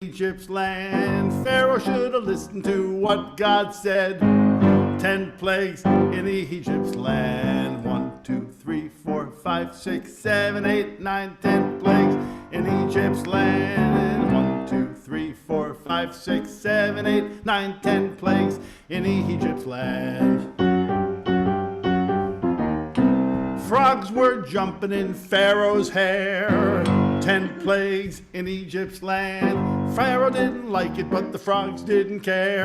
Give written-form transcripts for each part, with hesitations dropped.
Egypt's land. Pharaoh should have listened to what God said. 10 plagues in Egypt's land. 1, 2, 3, 4, 5, 6, 7, 8, 9, 10 plagues in Egypt's land. 1, 2, 3, 4, 5, 6, 7, 8, 9, 10 plagues in Egypt's land. Frogs were jumping in Pharaoh's hair. 10 plagues in Egypt's land. Pharaoh didn't like it, but the frogs didn't care.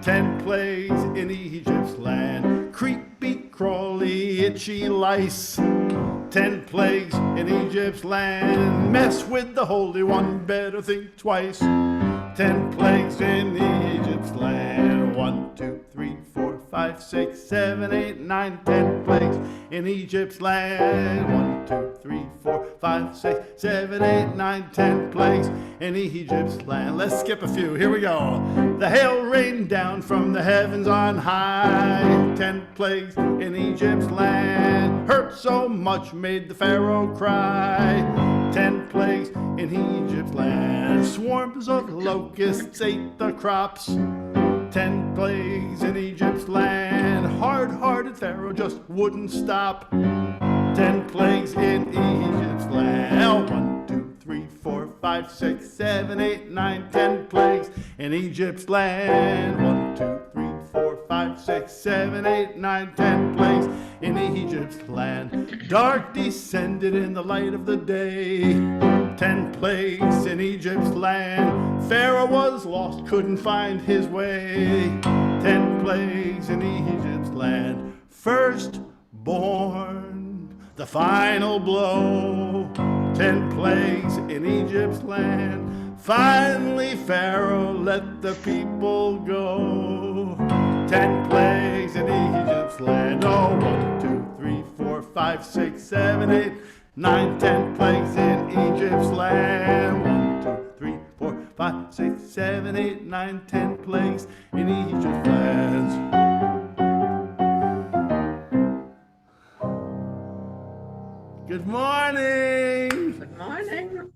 10 plagues in Egypt's land. Creepy, crawly, itchy lice. 10 plagues in Egypt's land. Mess with the Holy One, better think twice. 10 plagues in Egypt's land. 1, 2, 3, 4, 5, 6, 7, 8, 9, 10 plagues in Egypt's land. 1, 2, 3, 4, 5, 6, 7, 8, 9, 10 plagues in Egypt's land. Let's skip a few. Here we go. The hail rained down from the heavens on high. 10 plagues in Egypt's land. Hurt so much, made the Pharaoh cry. 10 plagues in Egypt's land. Swarms of locusts ate the crops. 10 plagues in Egypt's land. Hard-hearted Pharaoh just wouldn't stop. 10 plagues in Egypt's land. 1, 2, 3, 4, 5, 6, 7, 8, 9, 10 plagues in Egypt's land. 1, 2, 3, 4, 5, 6, 7, 8, 9, 10 plagues in Egypt's land. Dark descended in the light of the day. 10 plagues in Egypt's land. Pharaoh was lost, couldn't find his way. 10 plagues in Egypt's land. Firstborn, the final blow. 10 plagues in Egypt's land. Finally Pharaoh let the people go. 10 plagues in Egypt's land. Oh, 1, 2, 3, 4, 5, 6, 7, 8, 9, 10 plagues in Egypt's land. 1, 2, 3, 4, 5, 6, 7, 8, 9, 10 plagues in Egypt's land. Good morning. Good morning.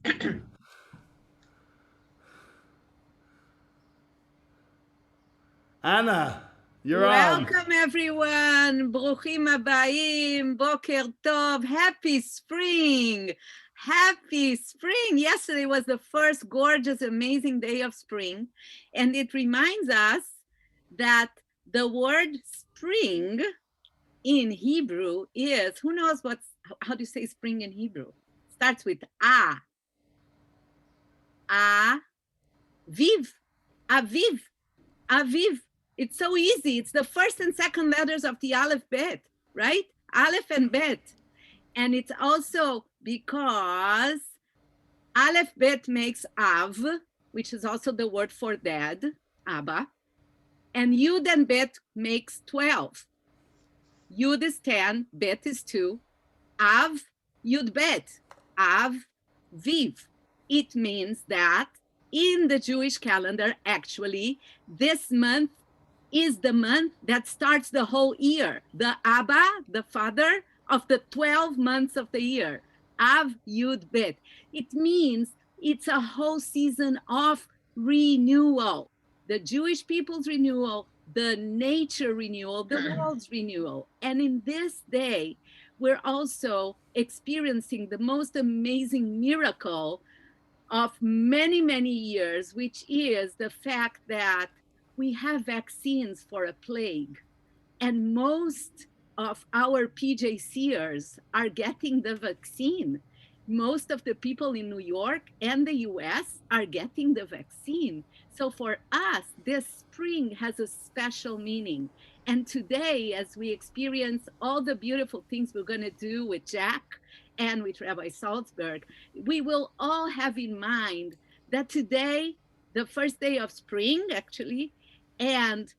Anna, you're on. Welcome everyone. Bruchim habayim. Boker tov. Happy spring. Happy spring. Yesterday was the first gorgeous, amazing day of spring. And it reminds us that the word spring in Hebrew is, who knows how do you say spring in Hebrew? Starts with a. Viv. Aviv. Aviv. It's so easy. It's the first and second letters of the Aleph Bet, right? Aleph and Bet. And it's also because Aleph Bet makes Av, which is also the word for dad, Abba. And Yud and Bet makes 12. Yud is 10, Bet is 2. Av, Yud Bet, Av, Viv. It means that in the Jewish calendar, actually, this month is the month that starts the whole year. The Abba, the father of the 12 months of the year. Av, Yud, Bet. It means it's a whole season of renewal. The Jewish people's renewal, the nature renewal, the world's renewal. And in this day, we're also experiencing the most amazing miracle of many, many years, which is the fact that we have vaccines for a plague. And most of our PJCers are getting the vaccine. Most of the people in New York and the US are getting the vaccine. So for us, this spring has a special meaning. And today, as we experience all the beautiful things we're going to do with Jack and with Rabbi Salzberg, we will all have in mind that today, the first day of spring, actually, and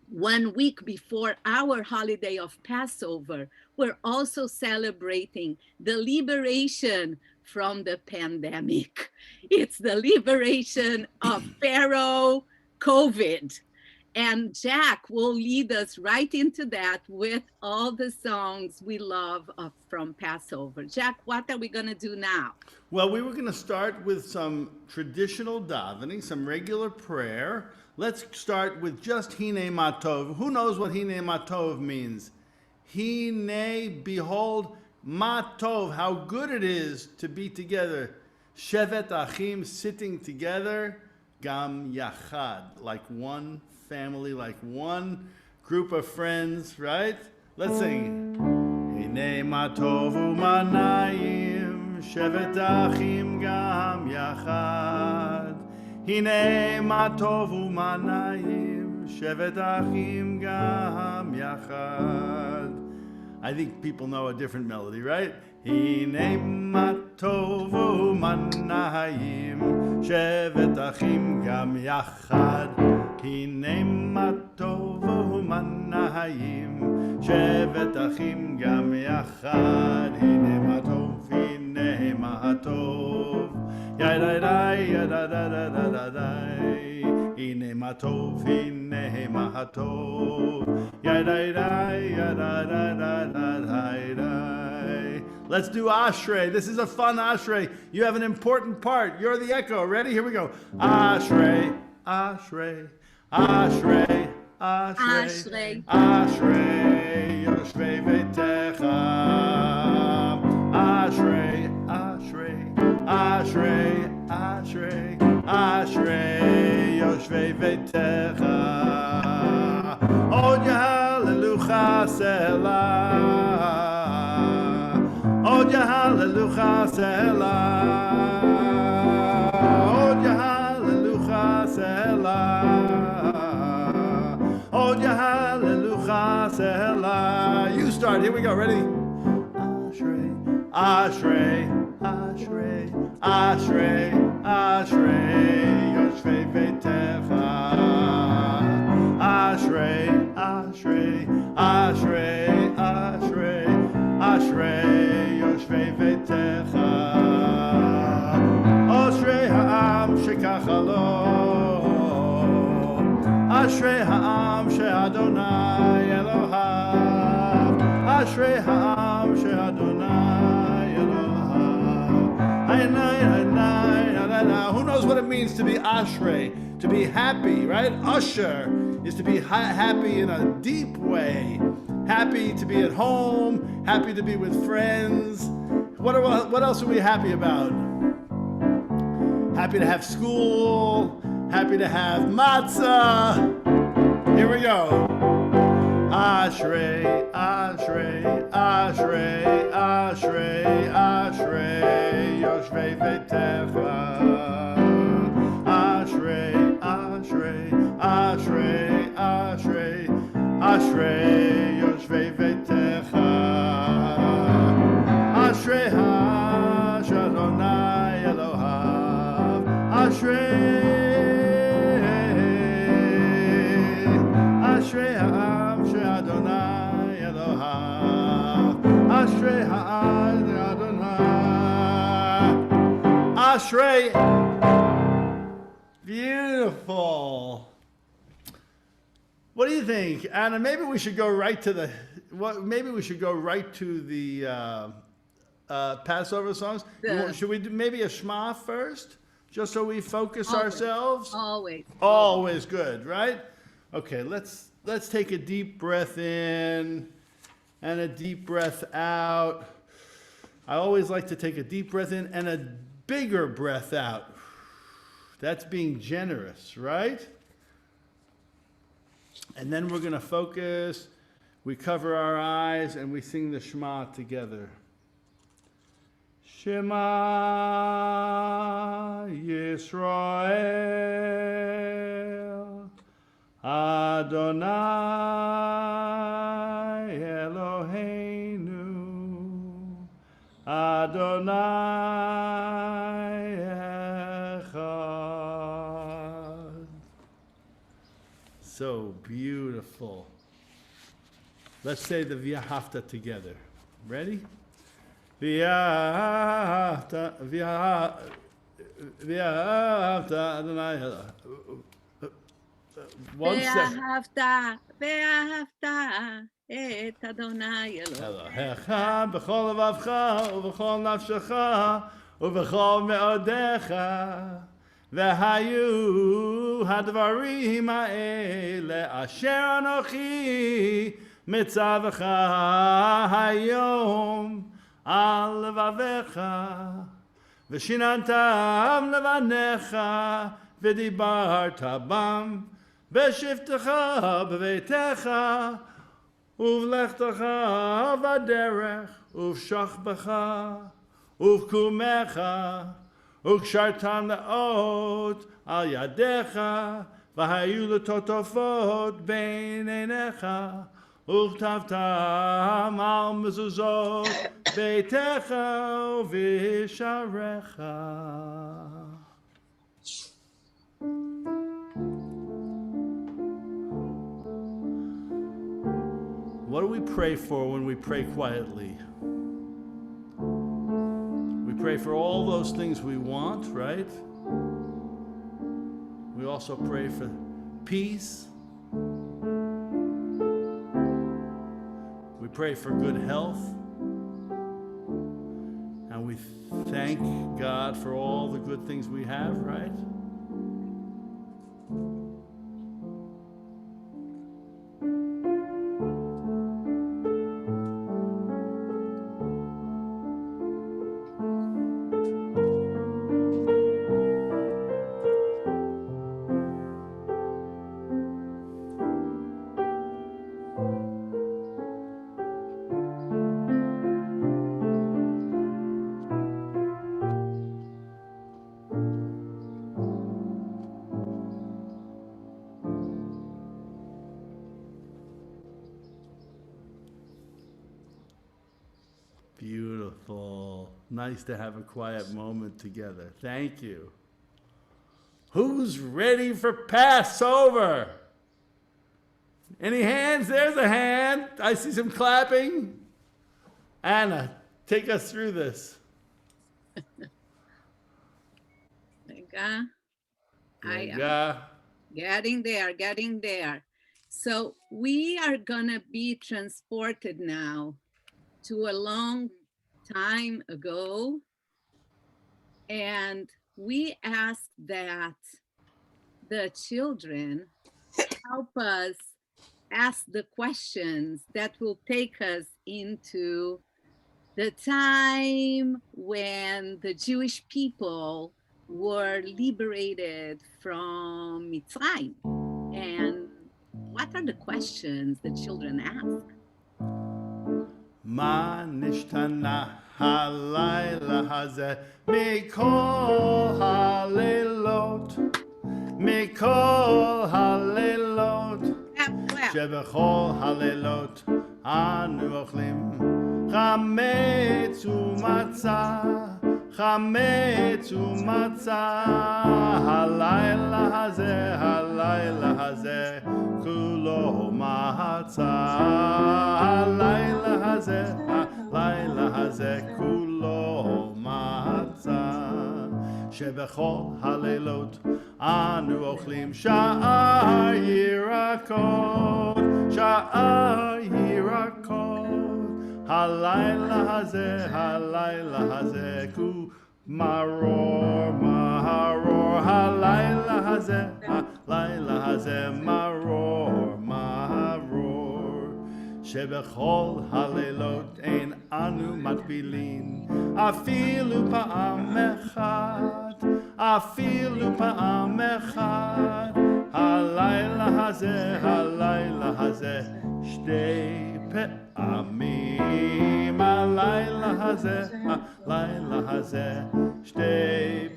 1 week before our holiday of Passover, we're also celebrating the liberation from the pandemic. It's the liberation of Pharaoh COVID. And Jack will lead us right into that with all the songs we love from Passover. Jack, what are we going to do now? Well, we were going to start with some traditional davening, some regular prayer. Let's start with just Hine Matov. Who knows what Hine Matov means? Hine, behold, Matov, how good it is to be together. Shevet Achim, sitting together. Gam Yachad, like one family, like one group of friends, right? Let's sing. Hine Matov u'manayim, Shevet Achim Gam Yachad. Hine Matov u'manayim, Shevet Achim Gam Yachad. I think people know a different melody, right? Hine Matov u'manayim, Shevet Achim Gam Yachad. Hine Matov u'manayim, Shevet Achim Gam Yachad. Hine Matov, Hine Matov. Yadadai, yadadadadadai. Hine Matov, Hine Matov. Yadadai, yadadadadadai. Let's do Ashrei. This is a fun Ashrei. You have an important part. You're the echo. Ready? Here we go. Ashrei, Ashrei, Ashrei, Ashrei, Ashrei, Yoshvei Veitecha. Ashrei, Ashrei, Ashrei, Ashrei, Ashrei, Yoshvei Veitecha. Od Hallelujah Selah. Od Hallelujah Selah. Od Hallelujah Selah. Od Hallelujah Selah. You start. Here we go. Ready? Ashrei, Ashrei, Ashrei, Ashrei, Yoshvei Veitecha. Ashrei, Ashrei, Ashrei, Ashrei, Ashrei, Yoshvei Veitecha. Ashrei ha'am shekach lo. Ashrei ha'am she'Adonai Elohav. Ashrei ha'am she'Adonai Elohav. Who knows what it means to be Ashrei? To be happy, right? Usher is to be happy in a deep way. Happy to be at home, happy to be with friends. What else are we happy about? Happy to have school, happy to have matzah. Here we go. Ashrei, Ashrei, Ashrei, Ashrei, Ashrei, Yoshvei Veitecha. Ashrei, Ashrei, Ashrei, Ashrei, Ashrei, Yoshvei Veitecha. Ashrei ha'Adonai Elohav. Ashrei ha'am she'Adonai Elohav. Ashrei ha'am Adonai. Ashrei. Beautiful. What do you think, Anna? Maybe we should go right to the. Passover songs. Should we do maybe a Shema first, just so we focus ourselves? Always good, right? Okay, let's take a deep breath in and a deep breath out. I always like to take a deep breath in and a bigger breath out. That's being generous, right? And then we're going to focus. We cover our eyes and we sing the Shema together. Shema Yisrael, Adonai Eloheinu, Adonai Echad. So beautiful. Let's say the V'ahavta together. Ready? V'ahavta Adonai. one second. ואהבת את אדוני אלוהיך בכל לבבך ובכל נפשך ובכל מאודיך והיו הדברים האלה אשר אנוכי מצווך היום על לבביך ושיננתם לבניך ודיברת בם בשבתך בביתך ובלכתך בדרך ובשוכבך ובקומך וקשרתם לאות על ידיך והיו לטוטפות בין עיניך וכתבתם על מזוזות ביתך ובשעריך. What do we pray for when we pray quietly? We pray for all those things we want, right? We also pray for peace. We pray for good health. And we thank God for all the good things we have, right? Beautiful. Nice to have a quiet moment together. Thank you. Who's ready for Passover? Any hands? There's a hand. I see some clapping. Anna, take us through this. Getting there. So we are gonna be transported now to a long time ago, and we ask that the children help us ask the questions that will take us into the time when the Jewish people were liberated from Mitzrayim. And what are the questions the children ask? מה נשתנה הלילה הזה מכל הלילות, מכל הלילות, שבכל הלילות אנו אוכלים חמץ ומצה, חמץ ומצה. הלילה הזה כולו מצה, הלילה הזה כולו מצה, שבכל הלילות אנו אוכלים שאר ירקות, שאר ירקות. הלילה הזה מרור, מרור. הלילה הזה מרור, מרור. שבכל הלילות אין אנו מטבילין אפילו פעם אחת, אפילו פעם אחת. הלילה הזה שתי פעמים. הלילה הזה שתי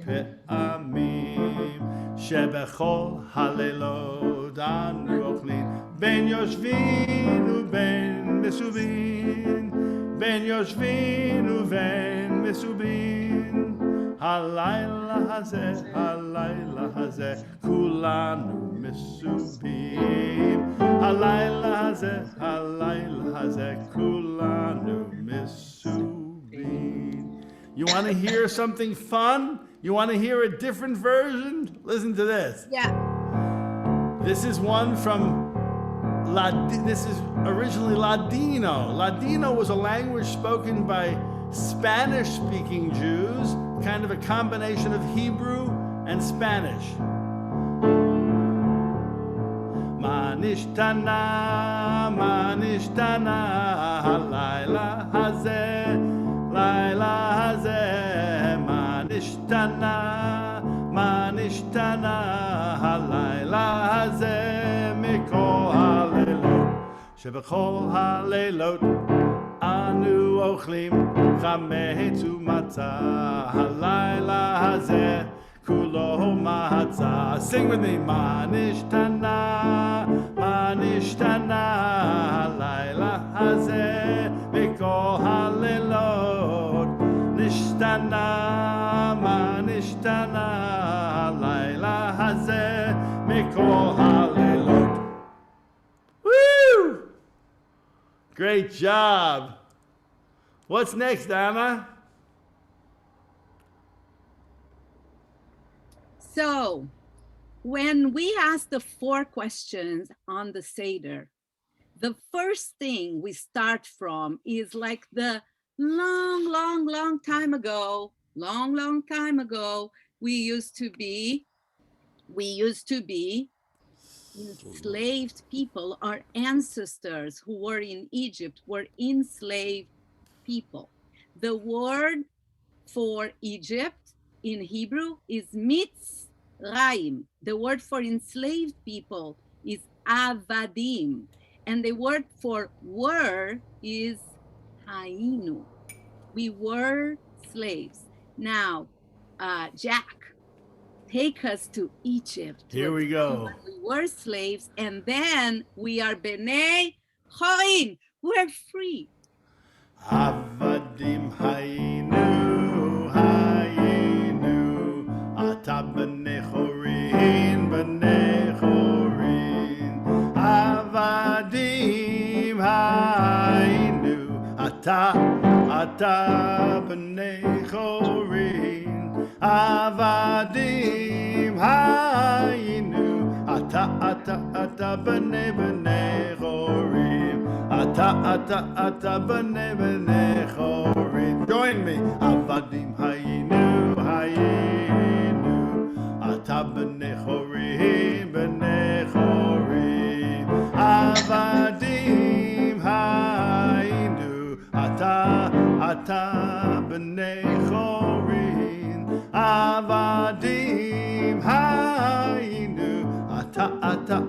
פעמים. שבכל הלילות אנו אוכלים בין יושבין ובין מסובין, בין יושבין ובין מסובין. הלילה הזה כולנו מסובים. הלילה הזה כולנו מסובים. You want to hear something fun? You want to hear a different version? Listen to this. Yeah. This is one from this is originally Ladino. Ladino was a language spoken by Spanish-speaking Jews, kind of a combination of Hebrew and Spanish. Manishtana, manishtana, halayla hazeh, layla hazeh, manishtana, manishtana, halayla hazeh, mikol halelot, shebechol halelot, anu ochlim, chametz umatzah, halayla hazeh, kulo matzah. Sing with me. Manishtana, manishtana, halayla hazeh, mikol halelot, nishtana, manishtana, halayla hazeh, mikol halelot. Woo! Great job. What's next, Anna? So, when we ask the 4 questions on the Seder, the first thing we start from is like the long time ago, we used to be enslaved people. Our ancestors who were in Egypt were enslaved people. The word for Egypt in Hebrew is Mitzrayim. The word for enslaved people is Avadim. And the word for were is Hainu. We were slaves. Now, Jack, take us to Egypt. Here we go. We were slaves, and then we are Bnei Chorin. We're free. Avadim haynu, ata b'nei chorin, b'nei chorin. Avadim haynu, ata b'nei chorin. Avadim haynu, ata b'nei chorin. Ata b'nei chorin. Join me. Avadim haynu, ata b'nei chorin, b'nei chorin. Avadim haynu, ata b'nei chorin. Avadim haynu,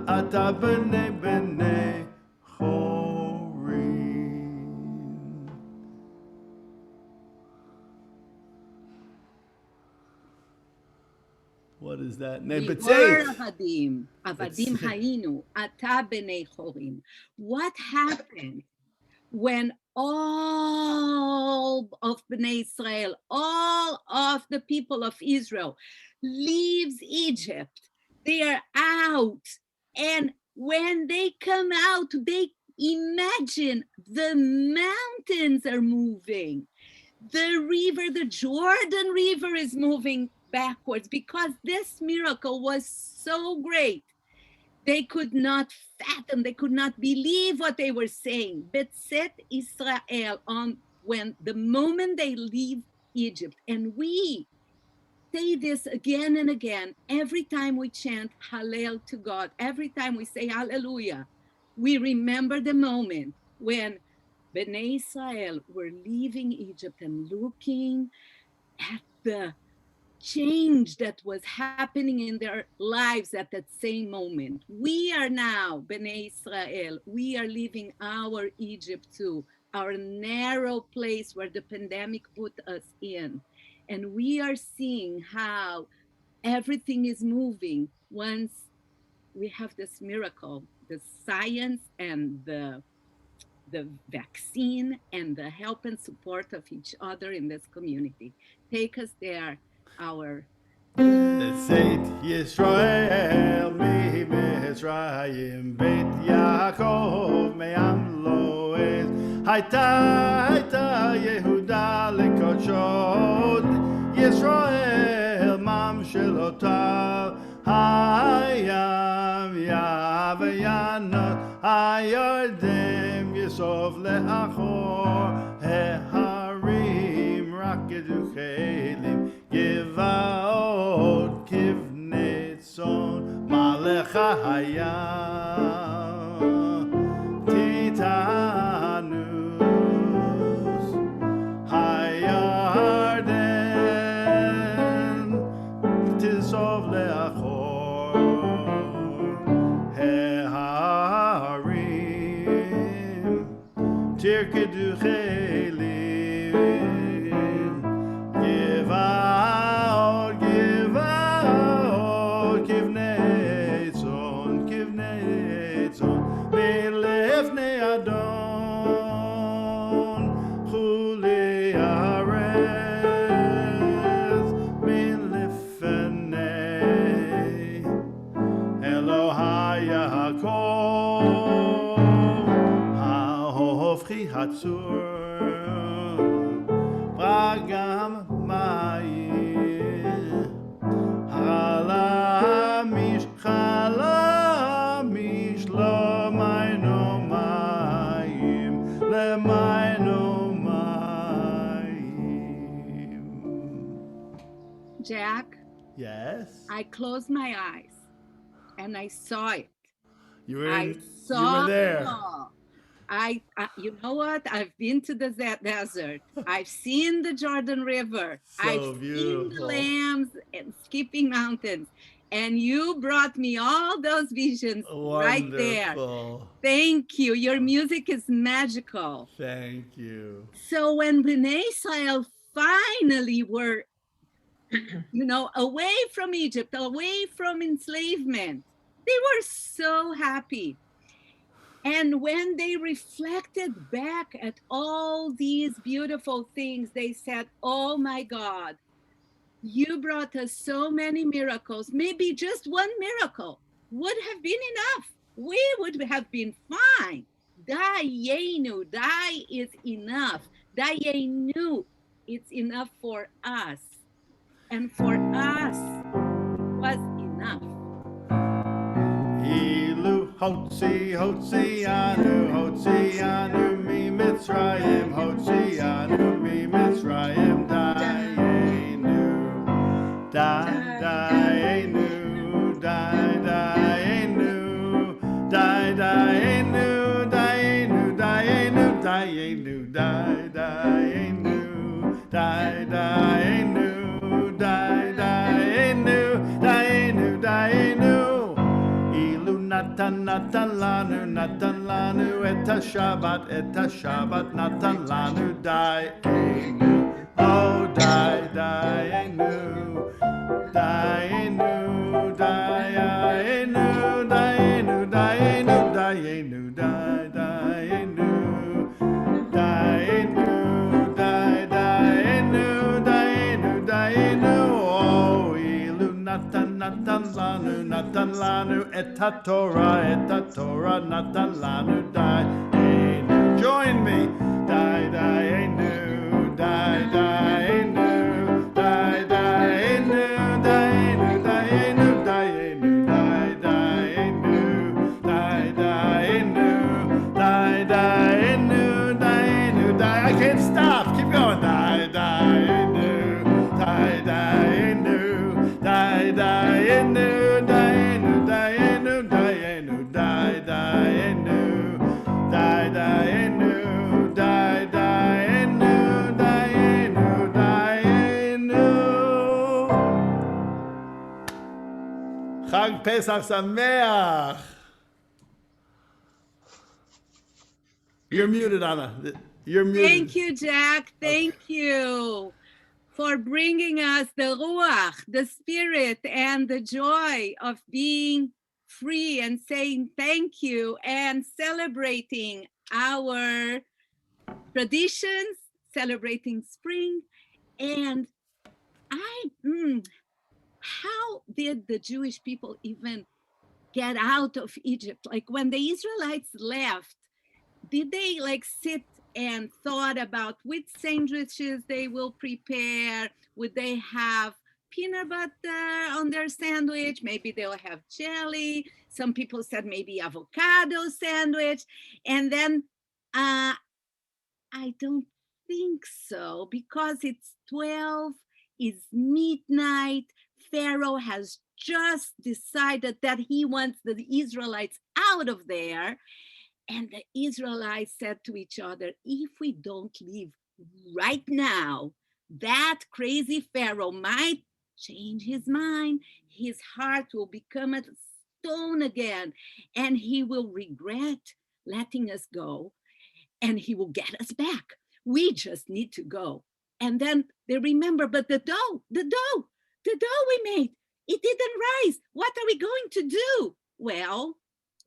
ata b'nei chorin. What is that? We were Avadim hayinu, ata b'nei chorin. What happened when all of Bnei Israel, all of the people of Israel leaves Egypt? They are out. And when they come out, they imagine the mountains are moving. The river, the Jordan River is moving backwards because this miracle was so great. They could not fathom, they could not believe what they were saying. Betzet Israel, when the moment they leave Egypt, and we say this again and again, every time we chant Hallel to God, every time we say Hallelujah, we remember the moment when Bnei Israel were leaving Egypt and looking at the change that was happening in their lives at that same moment. We are now, Bnei Israel, we are leaving our Egypt too, our narrow place where the pandemic put us in. And we are seeing how everything is moving once we have this miracle, the science and the vaccine and the help and support of each other in this community. Take us there, our Zeit Yisrael mi Mitzrayim, Beit Yaakov me'am lo'ez. Hayta Yehuda lekoshot, Yisrael mamshelotav hayam yam. Banot Hayarden Yisov Le'achor Heharim Rakedu Chelim Givaot Kivnei Tzon Malecha Hayam Titanus Hayarden Tisov Le'achor Heharim Tirkedu Chelim Give out Kivnei Tzon Milefnei Adon Chulei Arez Milefnei Elohai HaKol HaHofchi Hatzur Bragam Mayim Halamish Lo Maino Mayim Le Maino Mayim. Jack, Yes? I closed my eyes and I saw it. You were I in, you saw were there. I you know what? I've been to the desert. I've seen the Jordan River. So I've seen the beautiful. lambs and skipping mountains. And you brought me all those visions right there. Wonderful. Thank you. Your music is magical. Thank you. So when Bnei Israel finally were, away from Egypt, away from enslavement, they were so happy. And when they reflected back at all these beautiful things, they said, oh my God, you brought us so many miracles. Maybe just one miracle would have been enough. We would have been fine. Dayenu, Day is enough. Dayenu, it's enough for us. And for us was enough. Ilu Hotzianu mi Mitzrayim Hotzianu mi Mitzrayim Dayenu Dayenu Dayenu Dayenu Dayenu Dayenu Dayenu Dayenu Dayenu Dayenu Dayenu Ilu Natan lanu et Shabbat Natan lanu Dayenu Oh Dayenu Dayenu Dayenu Dayenu Dayenu Dayenu Dayenu Dayenu Dayenu Dayenu Dayenu Oh Ilu Natan lanu et Torah Natan lanu Dayenu Join me Dayenu Dayenu Dayenu Dayenu Dayenu Dayenu Dayenu Dayenu Dayenu Dayenu I can't stop. Keep going. Dayenu Dayenu Dayenu Dayenu Dayenu Dayenu Dayenu Dayenu Dayenu Dayenu Dayenu Chag Pesach Sameach. You're muted, Anna. You're muted. Thank you, Jack. Thank you for bringing us the Ruach, the spirit, and the joy of being free and saying thank you and celebrating our traditions, celebrating spring. And how did the Jewish people even get out of Egypt? Like when the Israelites left, did they sit and thought about which sandwiches they will prepare? Would they have peanut butter on their sandwich. Maybe they'll have jelly. Some people said maybe avocado sandwich. And then I don't think so, because it's 12, it's midnight. Pharaoh has just decided that he wants the Israelites out of there. And the Israelites said to each other, if we don't leave right now, that crazy Pharaoh might change his mind. His heart will become a stone again, and he will regret letting us go, and he will get us back. We just need to go. And then they remember, but the dough we made, it didn't rise. What are we going to do? Well,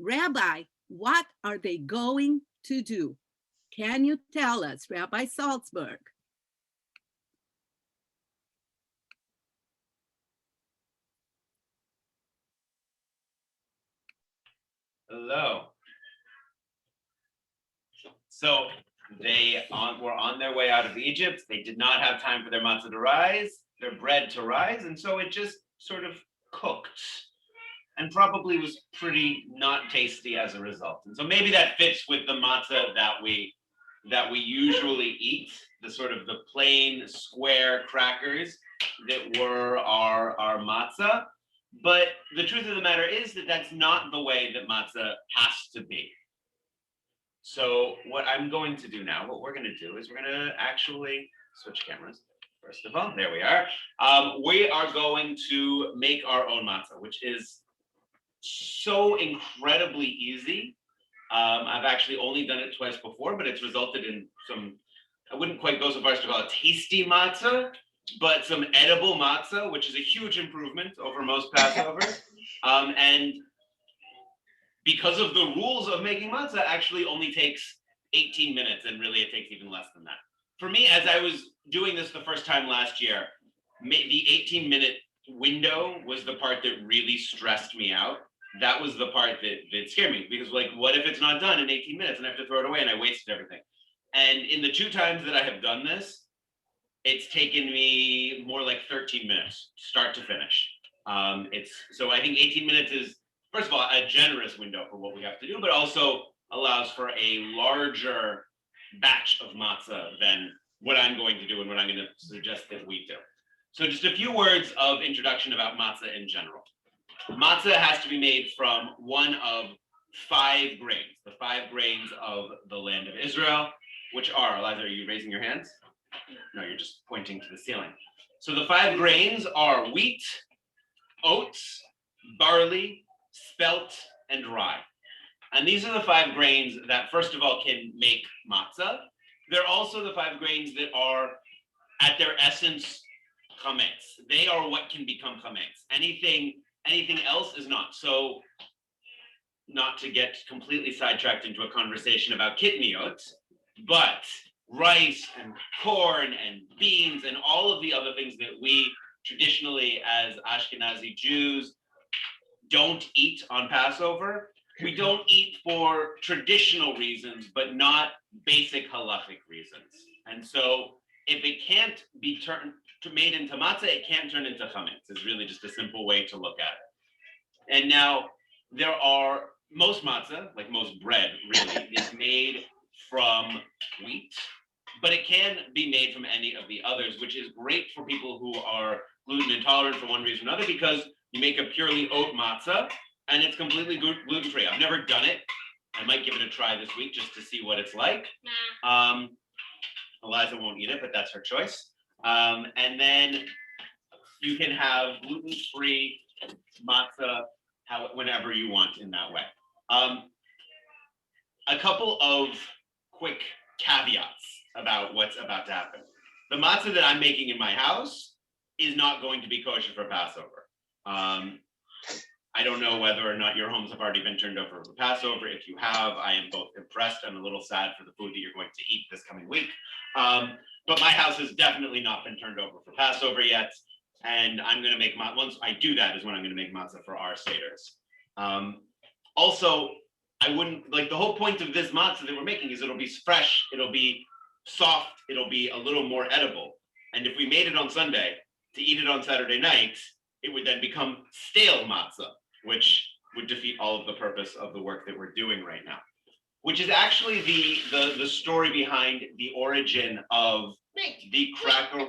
Rabbi, what are they going to do? Can you tell us, Rabbi Salzberg? Hello. So they were on their way out of Egypt. They did not have time for their matzah to rise, their bread to rise, and so it just sort of cooked and probably was pretty not tasty as a result. And so maybe that fits with the matzah that we usually eat, the sort of the plain square crackers that were our matzah. But the truth of the matter is that that's not the way that matzah has to be. So what I'm going to do now, what we're going to do is we're going to actually switch cameras. First of all, there we are. We are going to make our own matzah, which is so incredibly easy. I've actually only done it twice before, but it's resulted in some, I wouldn't quite go so far as to call it tasty matzah, but some edible matzah, which is a huge improvement over most Passovers. And because of the rules of making matzah, actually only takes 18 minutes, and really it takes even less than that. For me, as I was doing this the first time last year, the 18-minute window was the part that really stressed me out. That was the part that scared me, because like, what if it's not done in 18 minutes and I have to throw it away and I wasted everything? And in the 2 times that I have done this, it's taken me more like 13 minutes, start to finish. So I think 18 minutes is, first of all, a generous window for what we have to do, but also allows for a larger batch of matzah than what I'm going to do and what I'm going to suggest that we do. So just a few words of introduction about matzah in general. Matzah has to be made from one of 5 grains, the 5 grains of the land of Israel, which are, Eliza, are you raising your hands? No, you're just pointing to the ceiling. So the 5 grains are wheat, oats, barley, spelt, and rye. And these are the 5 grains that, first of all, can make matzah. They're also the 5 grains that are, at their essence, chametz. They are what can become chametz. Anything else is not. So, not to get completely sidetracked into a conversation about kitniot, but rice and corn and beans and all of the other things that we traditionally as Ashkenazi Jews don't eat on Passover. We don't eat for traditional reasons, but not basic halachic reasons. And so if it can't be made into matzah, it can't turn into chametz. It's really just a simple way to look at it. And now there are, most matzah, like most bread really, is made from wheat, but it can be made from any of the others, which is great for people who are gluten intolerant for one reason or another, because you make a purely oat matzah and it's completely gluten-free. I've never done it. I might give it a try this week just to see what it's like. Eliza won't eat it, but that's her choice. And then you can have gluten-free matzah whenever you want in that way. A couple of quick caveats about what's about to happen. The matzah that I'm making in my house is not going to be kosher for Passover. I don't know whether or not your homes have already been turned over for Passover. If you have, I am both impressed and a little sad for the food that you're going to eat this coming week. But my house has definitely not been turned over for Passover yet. And I'm going to make matzah. Once I do that is when I'm going to make matzah for our seders. Also, I wouldn't, like, the whole point of this matzah that we're making is it'll be fresh, it'll be soft, it'll be a little more edible. And if we made it on Sunday, to eat it on Saturday night, it would then become stale matzah, which would defeat all of the purpose of the work that we're doing right now. Which is actually the story behind the origin of the cracker.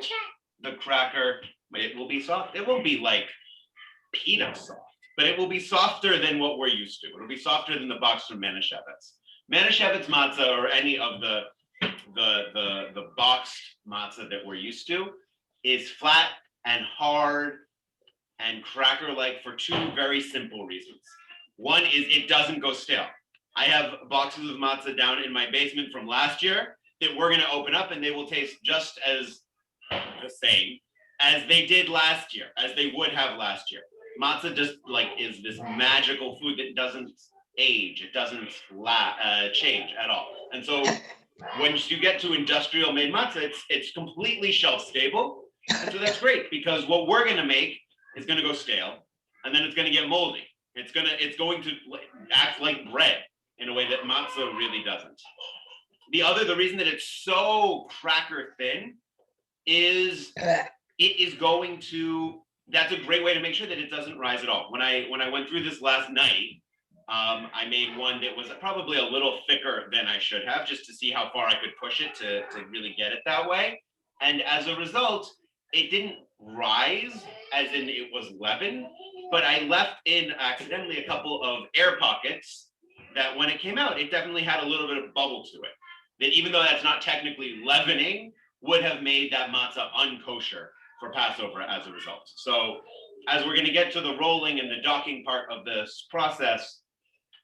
The cracker, it will be soft. It won't be like pita soft, but it will be softer than what we're used to. It'll be softer than the box from Manischewitz. Manischewitz matzah, or any of the boxed matzah that we're used to, is flat and hard and cracker-like for two very simple reasons. One is it doesn't go stale. I have boxes of matzah down in my basement from last year that we're going to open up, and they will taste just as the same as they did last year, as they would have last year. Matzah just like is this magical food that doesn't age, it doesn't change at all. And so when you get to industrial made matzah, it's completely shelf stable. And so that's great, because what we're going to make is going to go stale, and then it's going to get moldy. It's going to act like bread in a way that matzah really doesn't. The reason that it's so cracker thin is it is going to, that's a great way to make sure that it doesn't rise at all. When I went through this last night, I made one that was probably a little thicker than I should have, just to see how far I could push it to really get it that way. And as a result, it didn't rise as in it was leavened, but I left in accidentally a couple of air pockets that when it came out, it definitely had a little bit of bubble to it. That even though that's not technically leavening, would have made that matzah unkosher for Passover as a result. So as we're going to get to the rolling and the docking part of this process,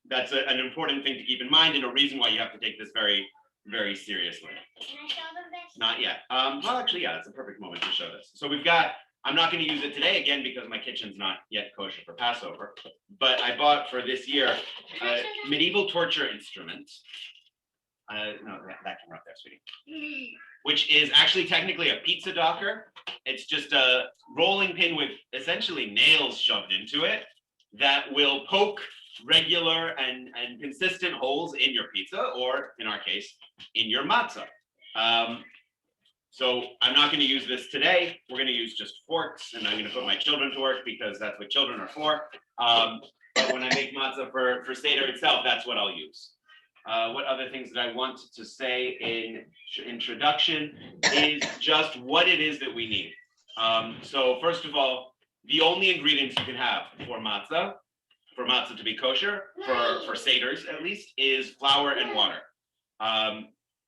that's an important thing to keep in mind, and a reason why you have to take this very, very seriously. Can I show them this? Not yet. Well, actually, yeah, it's a perfect moment to show this. So we've got, I'm not going to use it today again because my kitchen's not yet kosher for Passover, but I bought for this year a medieval torture instrument. No, that camera up there, sweetie. Which is actually technically a pizza docker. It's just a rolling pin with essentially nails shoved into it that will poke regular and consistent holes in your pizza, or in our case, in your matzah. So I'm not going to use this today. We're going to use just forks, and I'm going to put my children to work because that's what children are for. But when I make matzah for Seder itself, that's what I'll use. What other things that I want to say in introduction is just what it is that we need. So first of all, the only ingredients you can have for matzah to be kosher, for Seders at least, is flour and water.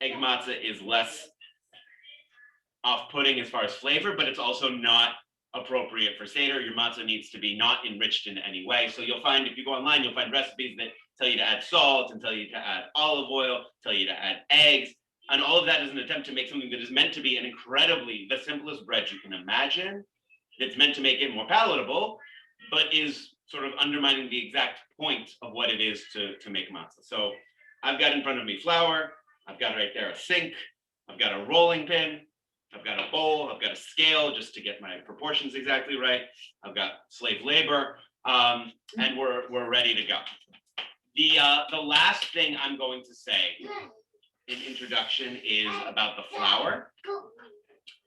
Egg matzah is less off-putting as far as flavor, but it's also not appropriate for Seder. Your matzah needs to be not enriched in any way. So you'll find, if you go online, you'll find recipes that tell you to add salt and tell you to add olive oil, tell you to add eggs. And all of that is an attempt to make something that is meant to be the simplest bread you can imagine, that's meant to make it more palatable, but is sort of undermining the exact point of what it is to make matzah. So I've got in front of me flour, I've got right there a sink, I've got a rolling pin, I've got a bowl, I've got a scale just to get my proportions exactly right, I've got slave labor, and we're ready to go. The last thing I'm going to say in introduction is about the flour,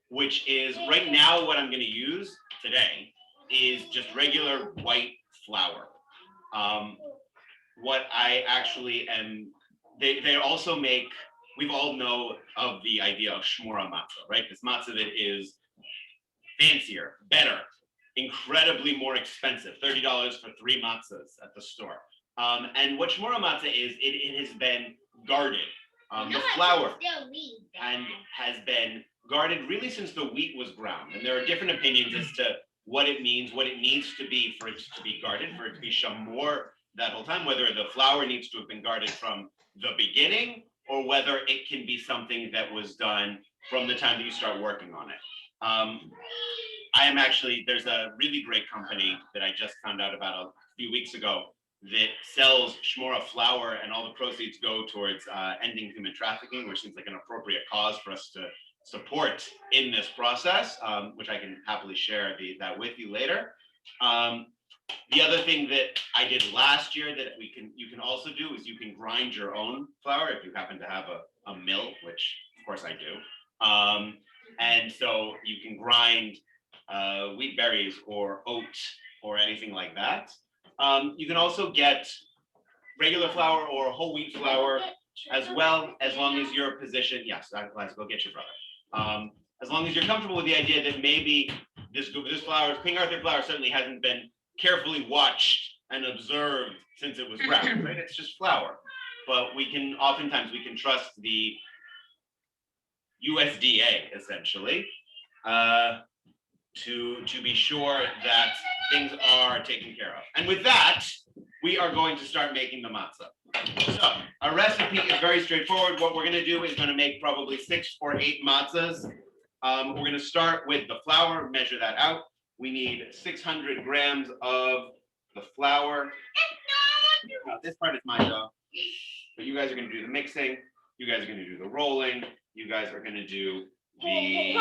which is right now what I'm going to use today is just regular white flour. What I actually am, they also make, we all know of the idea of shmura matzah, right? This matzah that is fancier, better, incredibly more expensive, $30 for 3 matzahs at the store. And what shmura matzah is, it has been guarded. The flour and has been guarded really since the wheat was ground. And there are different opinions as to what it means, what it needs to be for it to be guarded, for it to be shamor that whole time, whether the flour needs to have been guarded from the beginning, or whether it can be something that was done from the time that you start working on it. There's a really great company that I just found out about a few weeks ago that sells shmora flour, and all the proceeds go towards ending human trafficking, which seems like an appropriate cause for us to support in this process, which I can happily share that with you later. The other thing that I did last year that you can also do is you can grind your own flour if you happen to have a mill, which of course I do. And so you can grind wheat berries or oat or anything like that. You can also get regular flour or whole wheat flour as well, as long as your position. Yes, let's go get your brother. As long as you're comfortable with the idea that maybe this flour, King Arthur flour, certainly hasn't been carefully watched and observed since it was ground, right? It's just flour. But oftentimes we can trust the USDA essentially to be sure that things are taken care of. And with that, we are going to start making the matzah. So our recipe is very straightforward. What we're going to do is going to make probably 6 or 8 matzahs. We're going to start with the flour, measure that out. We need 600 grams of the flour. Now, this part is my job, but you guys are going to do the mixing. You guys are going to do the rolling. You guys are going to do the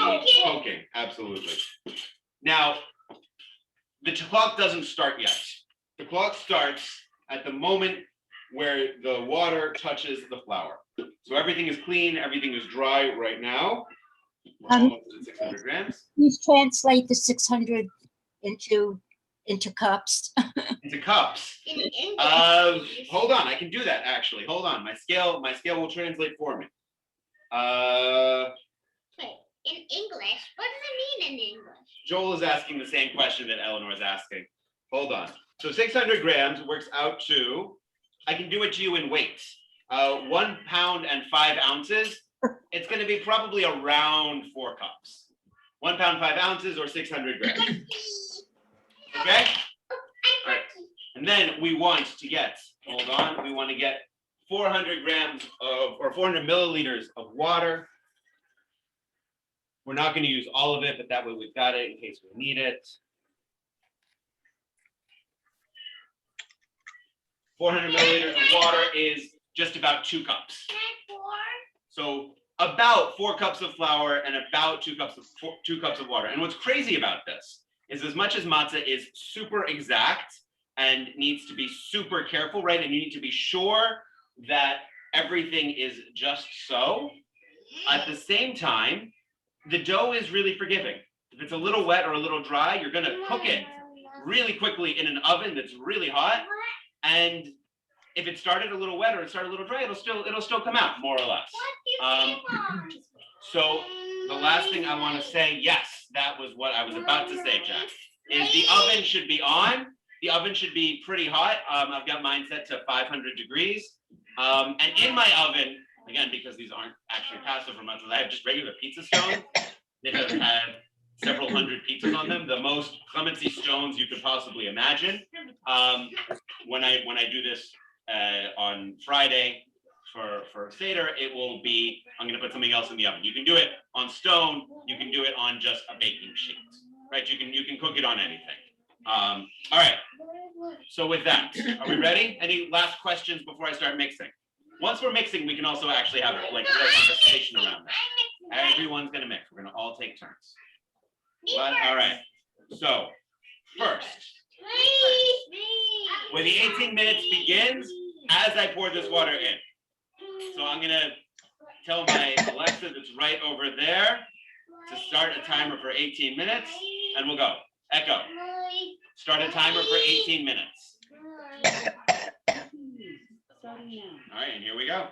poking. Absolutely. Now, the clock doesn't start yet. The clock starts at the moment where the water touches the flour. So everything is clean. Everything is dry right now. We're almost at 600 grams. Please translate the 600 into cups. Into cups. In English. Hold on, I can do that actually. Hold on, my scale will translate for me. Wait, in English? What does it mean in English? Joel is asking the same question that Eleanor is asking. Hold on. So 600 grams works out to, I can do it to you in weights. 1 pound and 5 ounces. It's going to be probably around 4 cups. 1 pound, 5 ounces, or 600 grams. Okay? All right. And then we want to get, hold on, we want to get 400 grams of, or 400 milliliters of water. We're not going to use all of it, but that way we've got it in case we need it. 400 milliliters of water is just about 2 cups. So about 4 cups of flour and about 2 cups of water. And what's crazy about this is, as much as matzah is super exact and needs to be super careful, right? And you need to be sure that everything is just so. At the same time, the dough is really forgiving. If it's a little wet or a little dry, you're going to cook it really quickly in an oven that's really hot. And if it started a little wet or it started a little dry, it'll still come out more or less. So the last thing I want to say, yes, that was what I was about to say, Jack, is the oven should be on. The oven should be pretty hot. I've got mine set to 500 degrees. And in my oven, again, because these aren't actually Passover matzahs, I have just regular pizza stones that have had several hundred pizzas on them, the most clemency stones you could possibly imagine. When I do this on Friday for Seder, it will be, I'm going to put something else in the oven. You can do it on stone. You can do it on just a baking sheet, right? You can cook it on anything. All right. So with that, are we ready? Any last questions before I start mixing? Once we're mixing, we can also actually have like a conversation around that. Everyone's going to mix. We're going to all take turns. But, all right. So first, when the 18 minutes begins, as I pour this water in. So I'm going to tell my Alexa that's right over there to start a timer for 18 minutes, and we'll go. Echo. Start a timer for 18 minutes. All right, and here we go.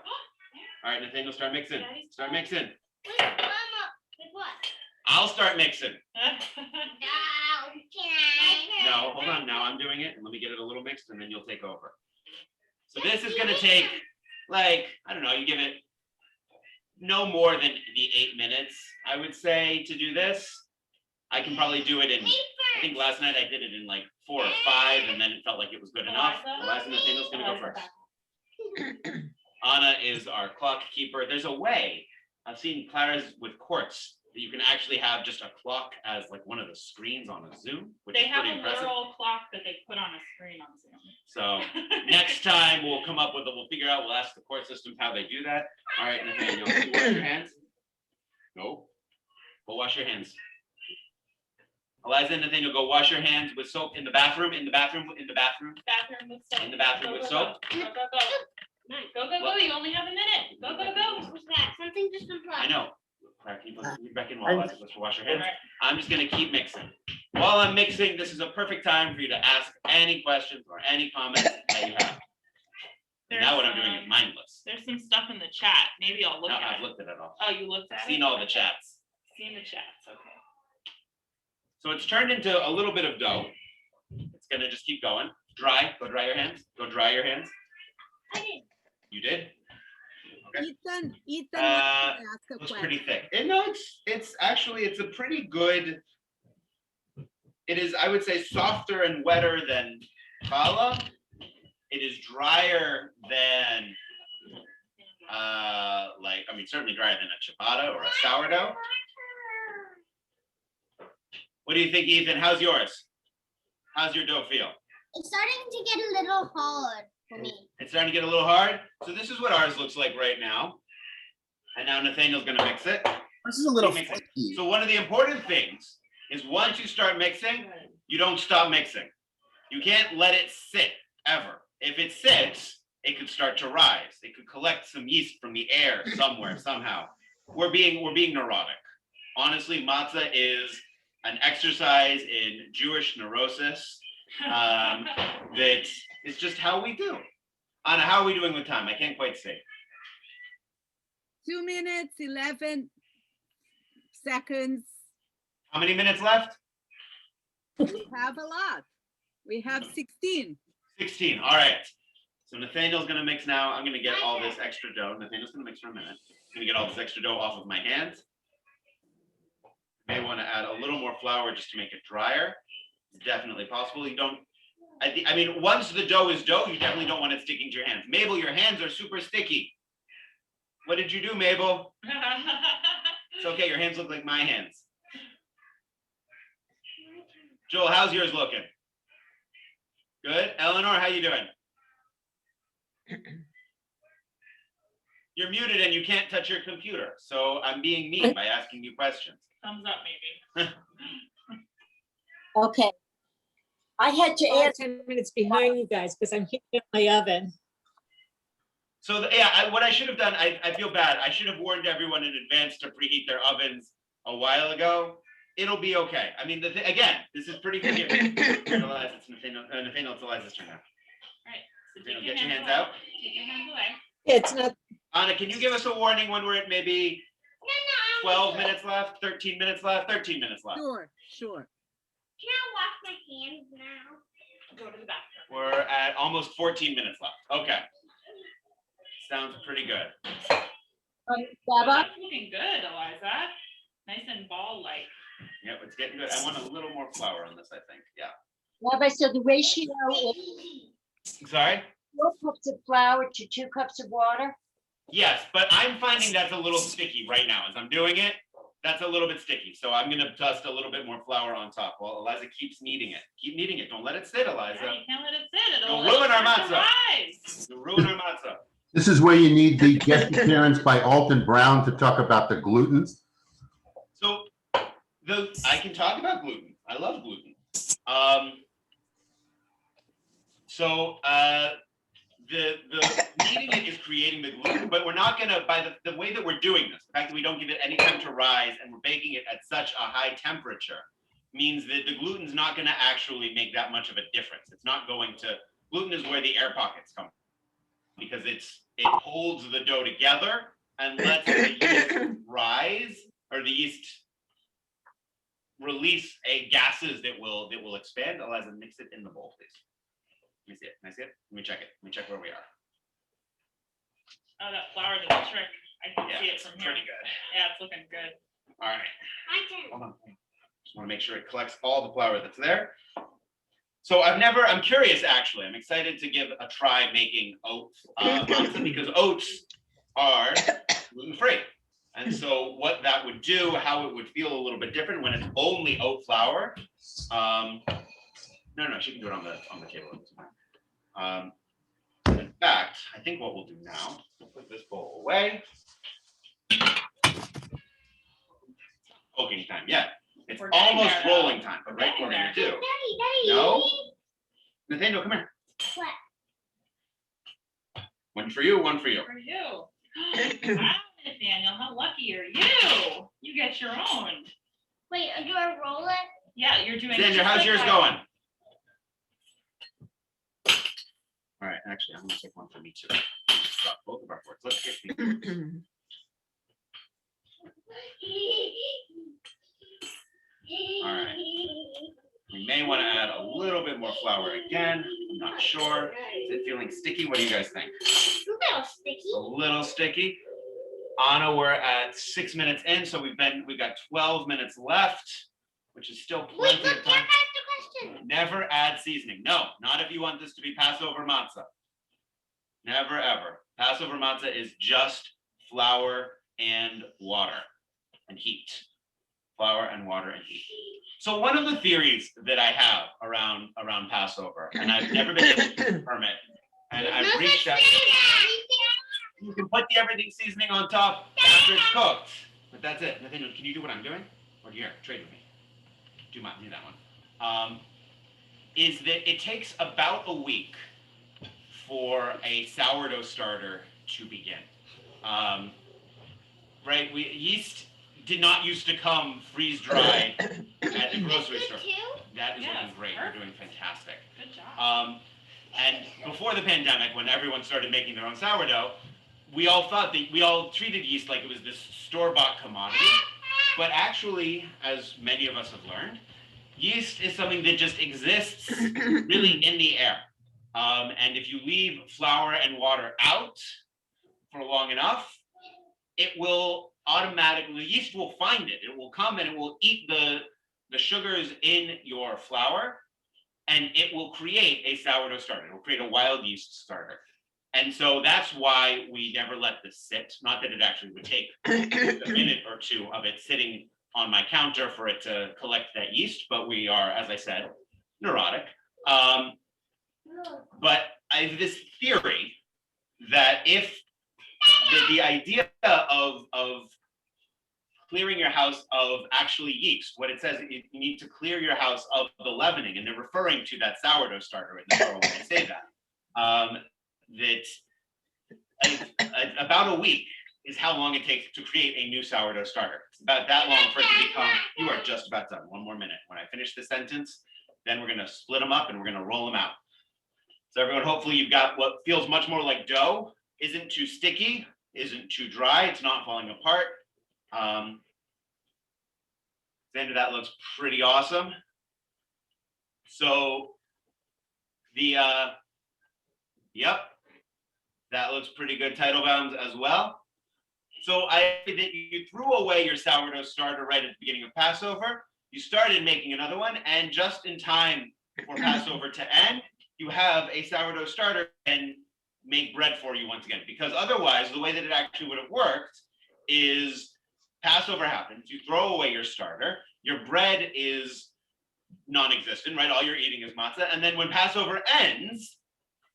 All right, Nathaniel, start mixing. Start mixing. I'll start mixing. No, hold on. Now I'm doing it, and let me get it a little mixed, and then you'll take over. So this is going to take, like, I don't know, you give it no more than the 8 minutes, I would say, to do this. I can probably do it in, I think last night I did it in like 4 or 5, and then it felt like it was good enough. The last Nathaniel's going to go first. Anna is our clock keeper. There's a way, I've seen Clara's with quartz, that you can actually have just a clock as like one of the screens on a Zoom, which They is have pretty a impressive. literal clock that they put on a screen on Zoom. So next time we'll come up with it. We'll figure out. We'll ask the court systems how they do that. All right, Nathaniel, you wash your hands. No, go wash your hands. Eliza and Nathaniel, go wash your hands with soap in the bathroom. In the bathroom. In the bathroom. Bathroom with soap. In the bathroom with soap. Go, go, go. Go, go, go. You only have a minute. Go, go, go. What's that? Something just unplugged. I know. Can you put it back in while Eliza goes to wash her hands? I'm just gonna keep mixing. While I'm mixing, this is a perfect time for you to ask any questions or any comments that you have. Now what I'm doing is mindless. There's some stuff in the chat. Maybe I'll look No, at I've it. looked at it all. Oh, you looked at I've it? seen all the chats. Seen the chats, okay. So it's turned into a little bit of dough. It's gonna just keep going. Dry. Go dry your hands. Go dry your hands. I did. You did? Okay. Ethan wanted to Uh, ask a It was question. pretty thick. No, it's actually it's a pretty good. It is, I would say, softer and wetter than challah. It is drier than certainly drier than a ciabatta or a sourdough. What do you think, Ethan? How's yours? How's your dough feel? It's starting to get a little hard for me. It's starting to get a little hard. So this is what ours looks like right now. And now Nathaniel's gonna mix it. This is a little Mix it. flaky. So one of the important things is once you start mixing, you don't stop mixing. You can't let it sit ever. If it sits, it could start to rise. It could collect some yeast from the air somewhere, somehow. We're being neurotic. Honestly, matzah is an exercise in Jewish neurosis. That is just how we do. Anna, how are we doing with time? I can't quite see. 2 minutes, 11 seconds. How many minutes left? We have a lot. We have 16. 16. All right. So Nathaniel's gonna mix now. I'm gonna get all this extra dough. Nathaniel's gonna mix for a minute. I'm gonna get all this extra dough off of my hands. May want to add a little more flour just to make it drier. It's definitely possible. You don't. I mean, once the dough is dough, you definitely don't want it sticking to your hands. Mabel, your hands are super sticky. What did you do, Mabel? It's okay. Your hands look like my hands. Joel, how's yours looking? Good. Eleanor, how you doing? You're muted and you can't touch your computer. So I'm being mean by asking you questions. Thumbs up, maybe. Okay. I had to add 10 minutes behind you guys because I'm heating up my oven. So what I should have done, I feel bad. I should have warned everyone in advance to preheat their ovens a while ago. It'll be okay. I mean, again, this is pretty forgiving. Nathaniel, it's Eliza's turn now. Right. So Nathaniel, take get your hands away. out. Take your hands away. It's not, Anna, can you give us a warning when we're at maybe 12 minutes left, 13 minutes left, 13 minutes left? Sure. Can I wash my hands now? Go to the bathroom. We're at almost 14 minutes left. Okay. Sounds pretty good. Baba. That's looking good, Eliza. Nice and ball-like. Yep, it's getting good. I want a little more flour on this, I think. Yeah. Rabbi, so the ratio is Sorry? 4 cups of flour to 2 cups of water? Yes, but I'm finding that's a little sticky right now. As I'm doing it, that's a little bit sticky. So I'm gonna dust a little bit more flour on top while Eliza keeps kneading it. Keep kneading it. Don't let it sit, Eliza. Yeah, you can't let it sit. It'll You'll ruin our start to matzah. rise. You'll ruin our matzah. This is where you need the guest appearance by Alton Brown to talk about the glutens. So I can talk about gluten. I love gluten. The kneading it is creating the gluten, but we're not gonna, by the way that we're doing this, the fact that we don't give it any time to rise and we're baking it at such a high temperature means that the gluten's not gonna actually make that much of a difference. It's not going to, gluten is where the air pockets come from because it holds the dough together and lets the yeast rise, or the yeast release gases that will expand. Eliza, mix it in the bowl, please. Let me see it. Can I see it? Let me check it. Let me check where we are. Oh, that flour did the trick. I can see it it's from here. pretty good. Yeah, it's looking good. All right. My turn. Hold on. Just want to make sure it collects all the flour that's there. So I'm curious actually. I'm excited to give a try making oats matzah because oats are gluten-free. And so what that would do, how it would feel a little bit different when it's only oat flour. No, she can do it on the table. It's fine. In fact, I think what we'll do now, we'll put this bowl away. Cooking time, yeah. It's We're getting almost there, though. rolling time, but right what we're gonna do. Daddy. No? Nathaniel, come here. What? One for you, one for you. For you. Wow, Nathaniel, how lucky are you? You get your own. Wait, do I roll it? Yeah, you're doing. Xander, just how's like yours that. going? All right, actually, I'm gonna take one for me too. Drop both of our boards. Let's get these. All right. We may want to add a little bit more flour again. I'm not sure. Is it feeling sticky? What do you guys think? It's a little sticky. A little sticky. Anna, we're at 6 minutes in, so we've got 12 minutes left, which is still Wait, plenty look, of Jeff time. asked a question. Never add seasoning. No, not if you want this to be Passover matzah. Never ever. Passover matzah is just flour and water and heat. Flour and water and heat. So one of the theories that I have around Passover, and I've never been able to confirm it, and I've reached out. You can put the everything seasoning on top after it's cooked, but that's it. Nathaniel, can you do what I'm doing? Or here, trade with me. Do that one. Is that it takes about a week for a sourdough starter to begin. Right? Yeast did not used to come freeze dried at the grocery store. That is looking great. You're doing fantastic. Good job. And before the pandemic, when everyone started making their own sourdough, we all treated yeast like it was this store-bought commodity. But actually, as many of us have learned, yeast is something that just exists really in the air. And if you leave flour and water out for long enough, it will automatically, the yeast will find it. It will come and it will eat the sugars in your flour, and it will create a sourdough starter. It will create a wild yeast starter. And so that's why we never let this sit. Not that it actually would take a minute or two of it sitting on my counter for it to collect that yeast, but we are, as I said, neurotic. But I have this theory that if the idea of clearing your house of actually yeast, what it says, you need to clear your house of the leavening, and they're referring to that sourdough starter in the Torah when they say that. That about a week is how long it takes to create a new sourdough starter. It's about that long for it to become, you are just about done. One more minute. When I finish the sentence, then we're gonna split them up and we're gonna roll them out. So everyone, hopefully you've got what feels much more like dough, isn't too sticky, isn't too dry, it's not falling apart. Xander, that looks pretty awesome. So yep, that looks pretty good. Teitelbaums as well. So that you threw away your sourdough starter right at the beginning of Passover. You started making another one, and just in time for Passover to end, you have a sourdough starter and make bread for you once again. Because otherwise, the way that it actually would have worked is Passover happens, you throw away your starter, your bread is non-existent, right? All you're eating is matzah. And then when Passover ends,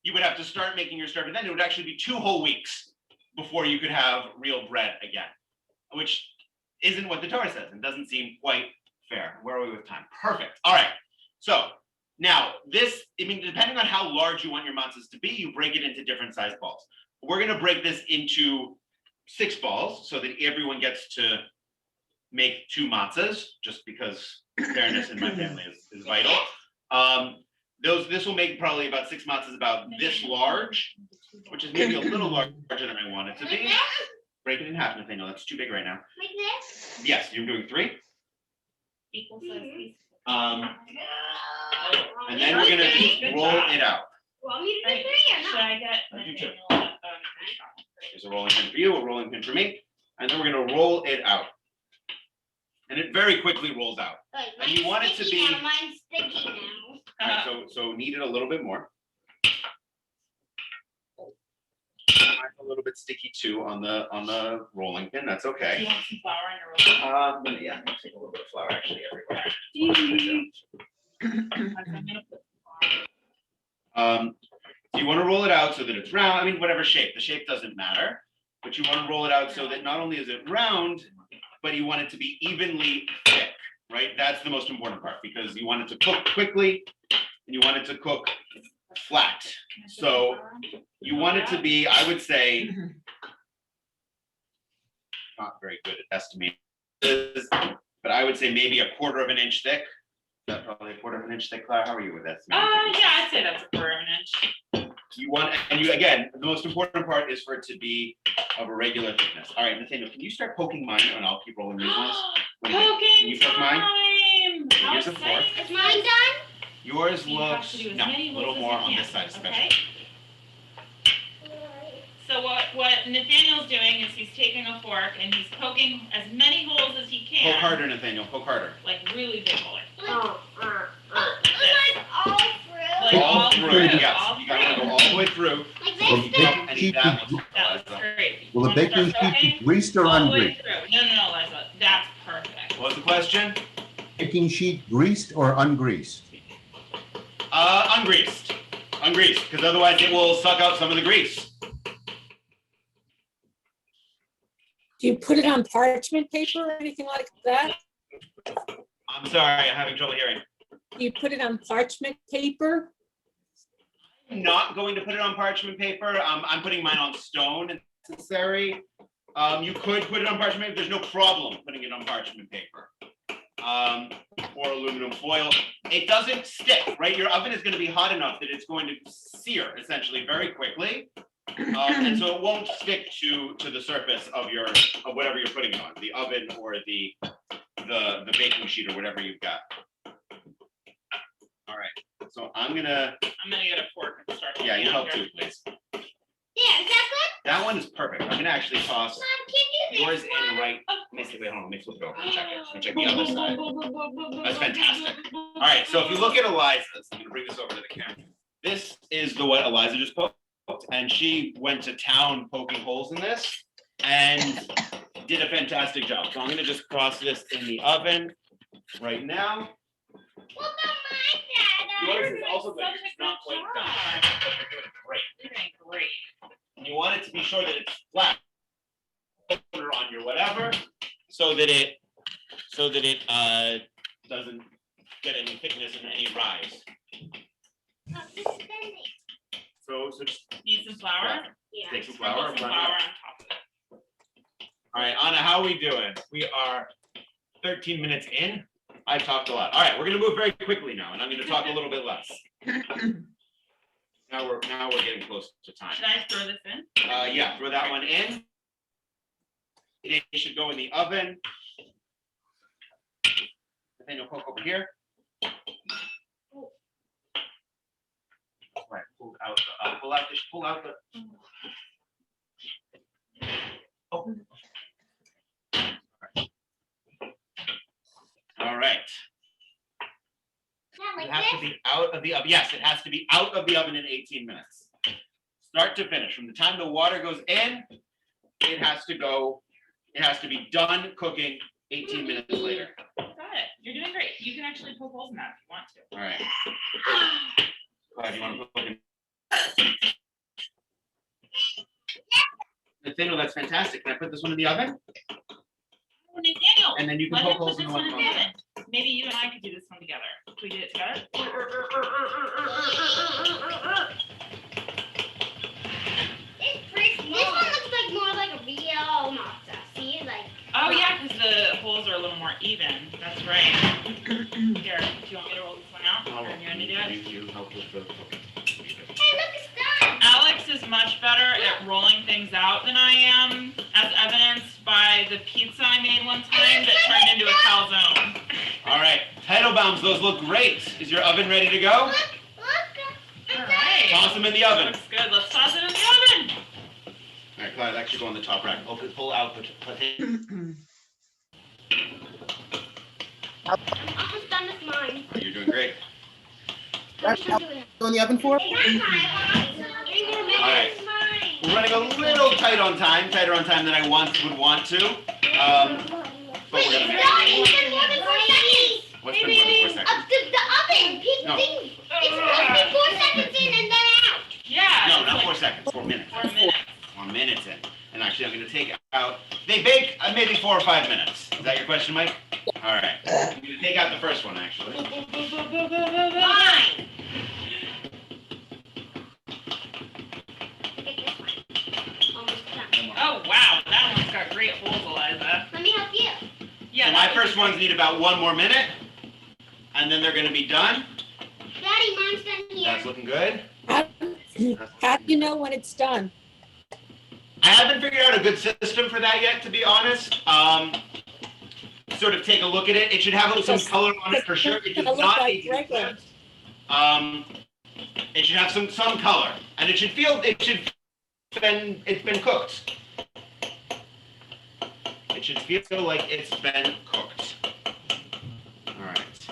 you would have to start making your starter. Then it would actually be 2 whole weeks before you could have real bread again, which isn't what the Torah says and doesn't seem quite fair. Where are we with time? Perfect. All right. So now this, depending on how large you want your matzahs to be, you break it into different size balls. We're going to break this into 6 balls so that everyone gets to make 2 matzahs, just because fairness in my family is vital. This will make probably about 6 matzahs about this large, which is maybe a little larger than I want it to be. Break it in half, Nathaniel. That's too big right now. Like this? Yes, you're doing 3. Equal size piece. And then we're gonna just roll it out. Want me to do Right. 3 or Should not? I get I do too. Nathaniel, There's a rolling pin for you, a rolling pin for me, and then we're gonna roll it out. And it very quickly rolls out. Wait, And you want it to sticky be- now, mine's sticky now. All right, so knead it a little bit more. Mine's a little bit sticky too on the rolling pin. That's Do okay. you want some flour in your roll? But yeah, I'm gonna take a little bit of flour actually everywhere. I'm gonna put flour. So you want to roll it out so that it's round. Whatever shape. The shape doesn't matter, but you want to roll it out so that not only is it round, but you want it to be evenly thick, right? That's the most important part, because you want it to cook quickly and you want it to cook flat. Can I put So some flour in? you want it to be, I would say, not very good at estimating, but I would say maybe 1/4 of an inch thick. Is that probably 1/4 of an inch thick, Clara? How are you with estimating? Yeah, I'd say that's 1/4 of an inch. You want, and you, again, the most important part is for it to be of a regular thickness. All right, Nathaniel, can you start poking mine and I'll keep rolling these ones? What do you think? Can Poking you poke mine? time. How Here's a fork. exciting Is mine done? Yours You have looks, to do as no, many a little holes as more you on can, this side especially. okay? So what Nathaniel's doing is he's taking a fork and he's poking as many holes as he can. Poke harder, Nathaniel, poke harder. Like really big holes. Like all through? Like All through, yes, all you gotta through. go all the way through. Like Well, this? baking And sheet that be- was- That was great. Will the You wanna baking start sheet be poking? greased or All the way ungreased? through. No, Liza, that's perfect. What's the question? Baking sheet greased or ungreased? Ungreased. Ungreased, because otherwise it will suck out some of the grease. Do you put it on parchment paper or anything like that? I'm sorry, I'm having trouble hearing. Do you put it on parchment paper? I'm not going to put it on parchment paper. I'm putting mine on stone if necessary. You could put it on parchment paper. There's no problem putting it on parchment paper. Or aluminum foil. It doesn't stick, right? Your oven is going to be hot enough that it's going to sear essentially very quickly. And so it won't stick to the surface of whatever you're putting it on, the oven or the baking sheet or whatever you've got. All right, so I'm gonna get a fork and start. yeah, you poking help out too, here. please. Yeah, is that That one is perfect. I'm gonna actually toss good? Mom, can you do yours this in one? right. Wait, hold on, let me flip it over and check it. Let me check the other side. That's fantastic. All right, so if you look at Eliza's, I'm gonna bring this over to the camera. This is what Eliza just poked, and she went to town poking holes in this and did a fantastic job. So I'm gonna just cross this in the oven right now. What about my dad? Yours is also good. It's not quite done, but you're doing great. You're doing great. And you want it to be sure that it's flat or on your whatever, so that it doesn't get any thickness and any rise. Oh, this is bending. So just Need some flour? Yeah. take some Sprinkle flour. some run flour it. on top of it. All right, Anna, how are we doing? We are 13 minutes in. I've talked a lot. All right, we're gonna move very quickly now, and I'm gonna talk a little bit less. Now we're getting close to time. Should I throw this in? Yeah, throw that one in. It should go in the oven. Nathaniel, poke over here. Right, pull out the. Oh. All right. Not It like has to this? be out of the oven. Yes, it has to be out of the oven in 18 minutes. Start to finish. From the time the water goes in, it has to be done cooking 18 minutes later. Got it. You're doing great. You can actually poke holes in that if you want to. All right. Glad you want to put it in. Nathaniel, that's fantastic. Can I put this one in the oven? Oh, Nathaniel, And then you can let poke him put holes in this the one one in on the the oven. Maybe you and I could do this one together. Can we do it together? This one looks like more like a real matzah. See, like. Oh yeah, because the holes are a little more even. That's right. Here, do you want me to roll this one out? Or you want to do it? You help with the. Hey, look, it's done. Alex is much better at rolling things out than I am, as evidenced by the pizza I made one time that turned into a calzone. All right, Teitelbaums, those look great. Is your oven ready to go? Look. All right. Toss them in the oven. Looks good. Let's toss it in the oven. All right, Clyde, that should go on the top rack. Okay, pull out the potato. I'm almost done with mine. You're doing great. In the oven for? It's not mine. 3 more minutes. All right. We're running a little tighter on time than I would want to. But Wait, we're it's gonna make done. it. It's been more than 4 seconds. What's been more than 4 seconds? The oven. Big No. thing. It's supposed to be 4 seconds in and then out. Yeah. No, it's not like 4 seconds, 4 minutes. 4 minutes. 4 minutes in. And actually, I'm gonna take out, they bake maybe 4 or 5 minutes. Is that your question, Mike? All right. I'm gonna take out the first one, actually. Fine. Take this one. Almost done. Oh wow, that one's got great holes, Eliza. Let me help you. Yeah. So my first ones need about 1 more minute, and then they're going to be done. Daddy, Mom's done here. That's looking good. How do you know when it's done? I haven't figured out a good system for that yet, to be honest. Sort of take a look at it. It should have some color on it for sure. It does not need to be flipped. It should have some color, and it's been cooked. It should feel like it's been cooked. All right.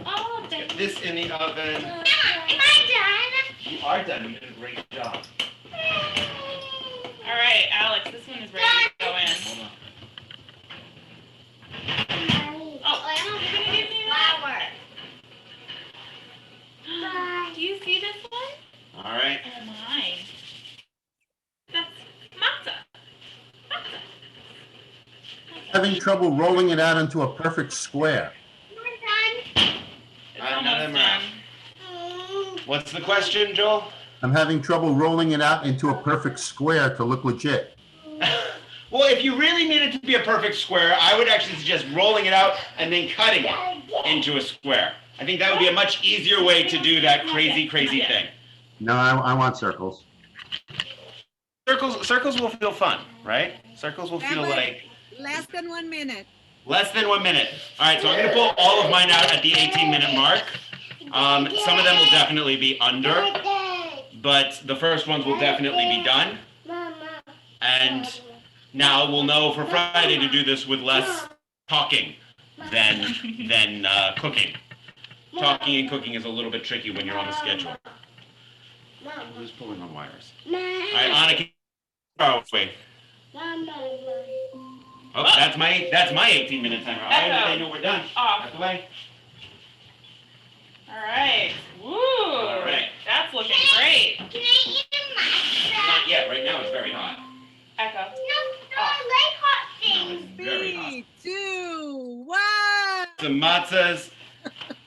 Oh, Get this in the oven. Am I You are done. You did a great job. All right, Alex, this one is ready to go in. Hold on. done? Oh, Emma, you're gonna give me Flour. that? Do you see this one? All right. Oh my. That's matzah. Matzah. Having trouble rolling it out into a perfect square. We're done. It's None of almost them are done. out. What's the question, Joel? I'm having trouble rolling it out into a perfect square to look legit. Well, if you really need it to be a perfect square, I would actually suggest rolling it out and then cutting it into a square. I think that would be a much easier way to do that crazy thing. No, I want circles. Circles will feel fun, right? Circles will feel like Less than 1 minute. less than 1 minute. All right, so I'm going to pull all of mine out at the 18-minute mark. Some of them will definitely be under, but the first ones will definitely be done. And now we'll know for Friday to do this with less talking than cooking. Talking and cooking is a little bit tricky when you're on a schedule. Who's pulling on wires? All right, Anna, can oh, wait. Oh, that's my 18-minute timer. All right, Nathaniel, we're done. Off. Out the way. All right. Woo. All right. That's looking great. Can I eat a matzah? Not yet. Right now it's very hot. Echo. No, I like hot No, things. it's very hot. 3, 2, 1. Some matzahs.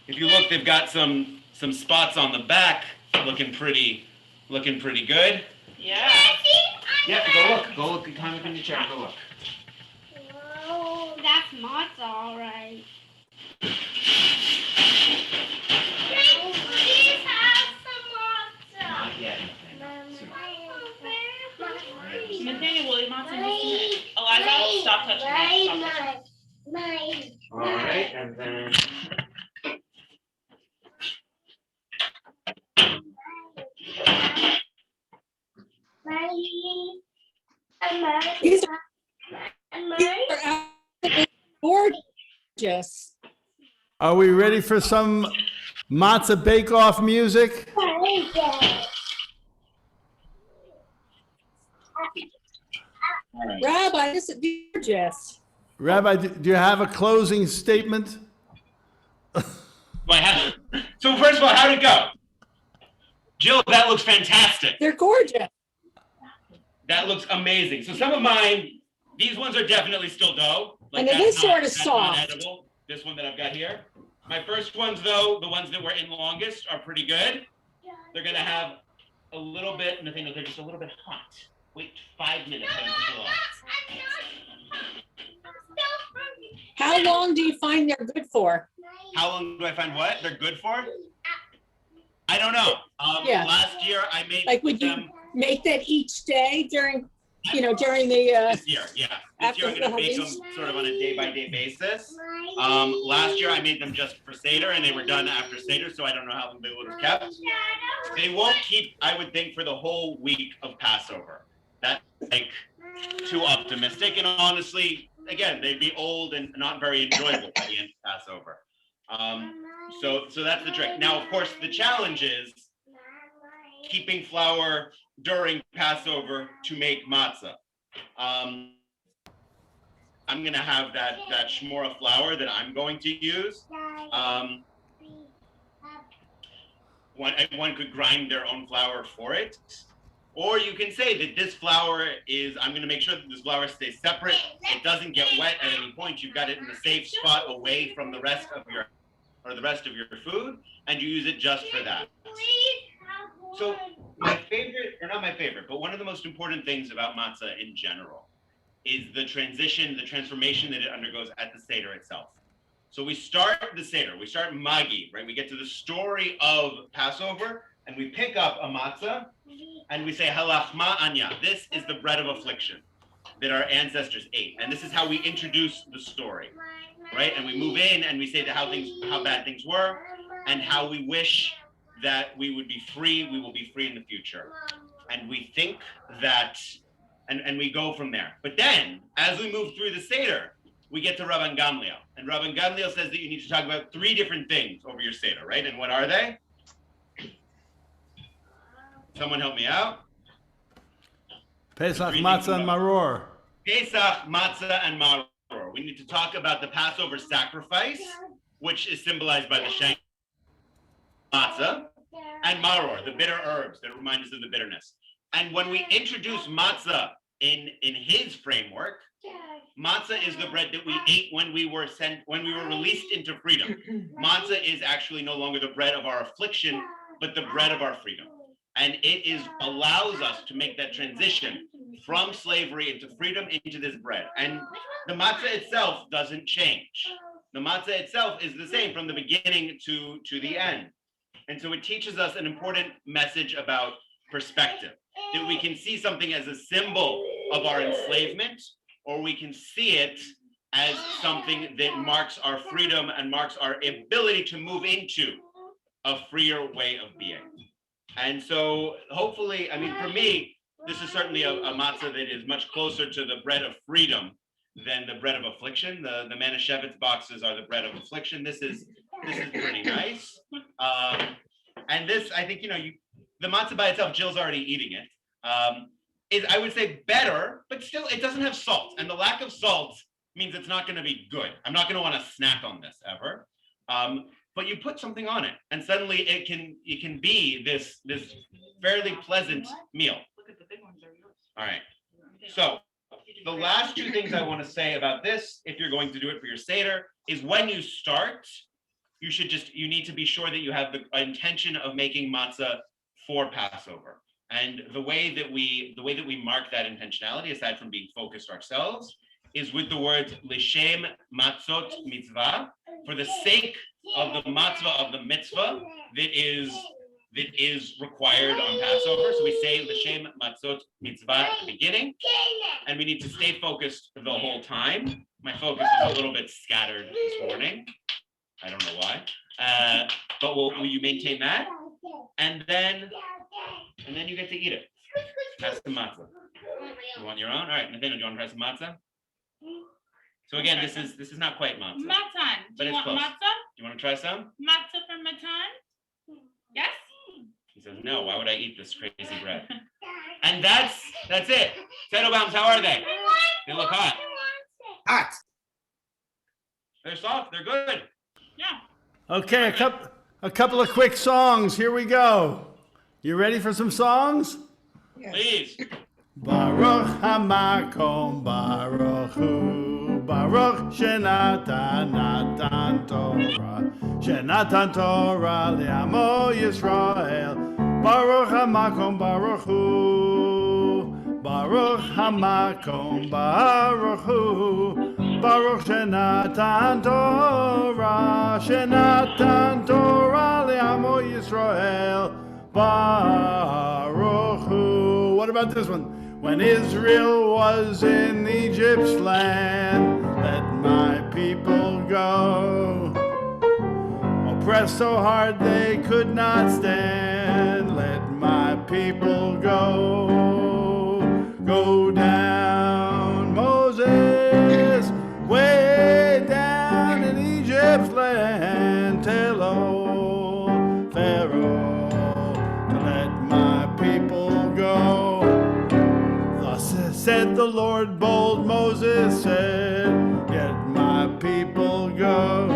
If you look, they've got some spots on the back, looking pretty good. Yeah. Yeah, go look. Climb up in your chair. Go look. Whoa, that's matzah, all right. Can I please have some matzah? Not yet. Nathaniel will eat matzah in just a minute. Eliza, stop touching that. Stop touching. All right, and then. These are gorgeous. Are we ready for some matzah bake-off music? Rabbi, this is gorgeous. Rabbi, do you have a closing statement? So first of all, how'd it go? Jill, that looks fantastic. They're gorgeous. That looks amazing. So some of mine, these ones are definitely still dough. And it is sort of soft. Not edible. This one that I've got here. My first ones, though, the ones that were in longest, are pretty good. They're gonna have a little bit, Nathaniel, they're just a little bit hot. Wait 5 minutes. How long do you find they're good for? How long do I find what they're good for? I don't know. Yeah. Last year I made Like, would you them make that each day during the, this year. Yeah. This after year I'm gonna the bake them holidays? sort of on a day-by-day basis. Last year I made them just for Seder, and they were done after Seder, so I don't know how long they would have kept. They won't keep, I would think, for the whole week of Passover. That's like too optimistic, and honestly, again, they'd be old and not very enjoyable by the end of Passover. So that's the trick. Now, of course, the challenge is keeping flour during Passover to make matzah. I'm gonna have that shmora flour that I'm going to use. One could grind their own flour for it, or you can say that this flour is. I'm gonna make sure that this flour stays separate. It doesn't get wet at any point. You've got it in a safe spot away from the rest of your food, and you use it just for that. So my favorite, or not my favorite, but one of the most important things about matzah in general is the transition, the transformation that it undergoes at the Seder itself. So we start the Seder, we start Magi, right? We get to the story of Passover, and we pick up a matzah, and we say, Halachma Anya, this is the bread of affliction that our ancestors ate. And this is how we introduce the story, right? And we move in and we say how bad things were, and how we wish that we would be free, we will be free in the future. And we think that, and we go from there. But then, as we move through the Seder, we get to Rabban Gamliel. And Rabban Gamliel says that you need to talk about 3 different things over your Seder, right? And what are they? Someone help me out. Pesach, Matzah, and Maror. Pesach, Matzah, and Maror. We need to talk about the Passover sacrifice, which is symbolized by the shank matzah, and maror, the bitter herbs that remind us of the bitterness. And when we introduce matzah in his framework, matzah is the bread that we ate when we were released into freedom. Matzah is actually no longer the bread of our affliction, but the bread of our freedom. And it allows us to make that transition from slavery into freedom into this bread. And the matzah itself doesn't change. The matzah itself is the same from the beginning to the end. And so it teaches us an important message about perspective, that we can see something as a symbol of our enslavement, or we can see it as something that marks our freedom and marks our ability to move into a freer way of being. And so hopefully, I mean, for me, this is certainly a matzah that is much closer to the bread of freedom than the bread of affliction. The Manischewitz boxes are the bread of affliction. This is pretty nice. And this, I think, the matzah by itself, Jill's already eating it, is, I would say, better, but still it doesn't have salt. And the lack of salt means it's not going to be good. I'm not going to want to snack on this ever. But you put something on it, and suddenly it can be this fairly pleasant meal. Look at the big ones, they're yours. All right. So the last 2 things I want to say about this, if you're going to do it for your Seder, is when you start, you need to be sure that you have the intention of making matzah for Passover. And the way that we mark that intentionality, aside from being focused ourselves, is with the words L'shem matzot mitzvah, for the sake of the matzvah of the mitzvah that is required on Passover. So we say L'shem matzot mitzvah at the beginning, and we need to stay focused the whole time. My focus is a little bit scattered this morning. I don't know why, but will you maintain that? And then you get to eat it. That's the matzah. You want your own? All right, Nathaniel, do you want to try some matzah? So again, this is not quite matzah. Matan. Do But you it's want close. matzah? Do you want to try some? Matzah from Matan? Yes? He says, no, why would I eat this crazy bread? And that's it. Teitelbaums, how are they? They look hot. Hot. They're soft, they're good. Yeah. Okay, a couple of quick songs. Here we go. You ready for some songs? Please. Baruch hamakom baruch hu, baruch shenatan Torah li'amo Yisrael. Baruch hamakom baruch hu, baruch hamakom baruch hu, baruch shenatan Torah li'amo Yisrael. Baruch hu. What about this one? When Israel was in Egypt's land, let my people go. Oppressed so hard they could not stand, let my people go. Go down, Moses, way down in Egypt's land. Tell old Pharaoh to let my people go. Said the Lord, bold Moses said, let my people go.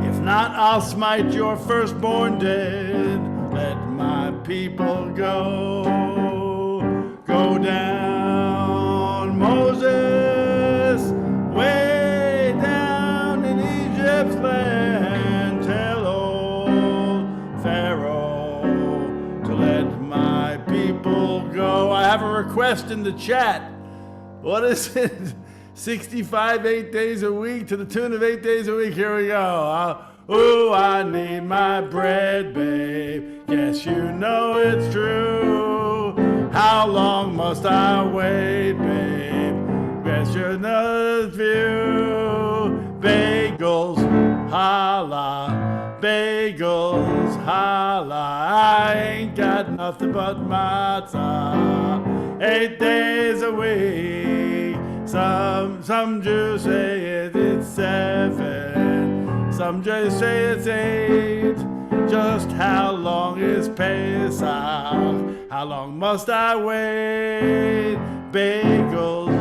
If not, I'll smite your firstborn dead. Let my people go. Go down, Moses, way down in Egypt's land. Tell old Pharaoh to let my people go. I have a request in the chat. What is it? 65 8 days a week to the tune of 8 days a week. Here we go. Ooh, I need my bread, babe. Guess you know it's true. How long must I wait, babe? Guess you know it's few. Bagels, holla. Bagels, holla. I ain't got nothing but matzah. 8 days a week. Some Jews say it's 7. Some Jews say it's 8. Just how long is Pesach? How long must I wait? Bagels,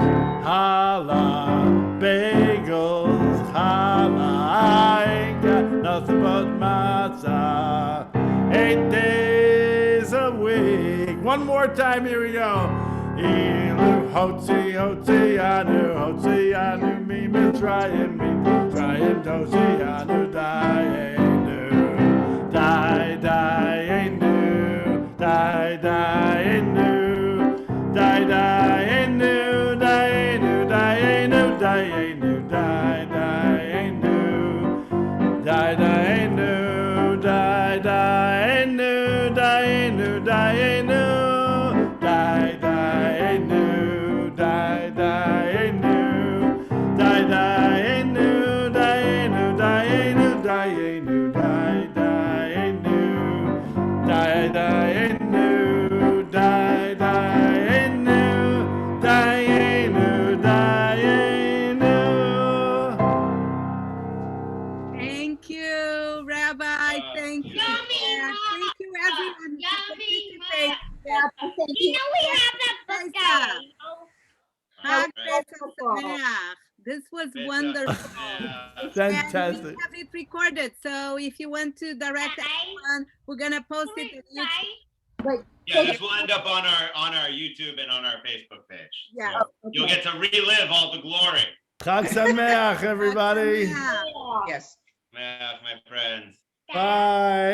holla. Bagels, holla. I ain't got nothing but matzah. 8 days a week. One more time, here we go. Ilu hotzi hotzi anu mi mitzrayim tosi anu dayenu dayenu dayenu dayenu dayenu dayenu dayenu dayenu dayenu dayenu dayenu dayenu Thank you, Rabbi. Thank you. Yummy, Thank you, everyone who Yummy, participated. Thank You you. know we have that buffet. Hag Right. Pesach Sameach. This was Pesach, wonderful. yeah. Fantastic. And we have it recorded. So if you want to direct anyone, we're gonna post it on YouTube. Wait, Yeah, this will end up on our YouTube and on our Facebook page. Yeah. So you'll get to relive all the glory. Chag Sameach, everybody. Sameach. yes. My friends. Bye.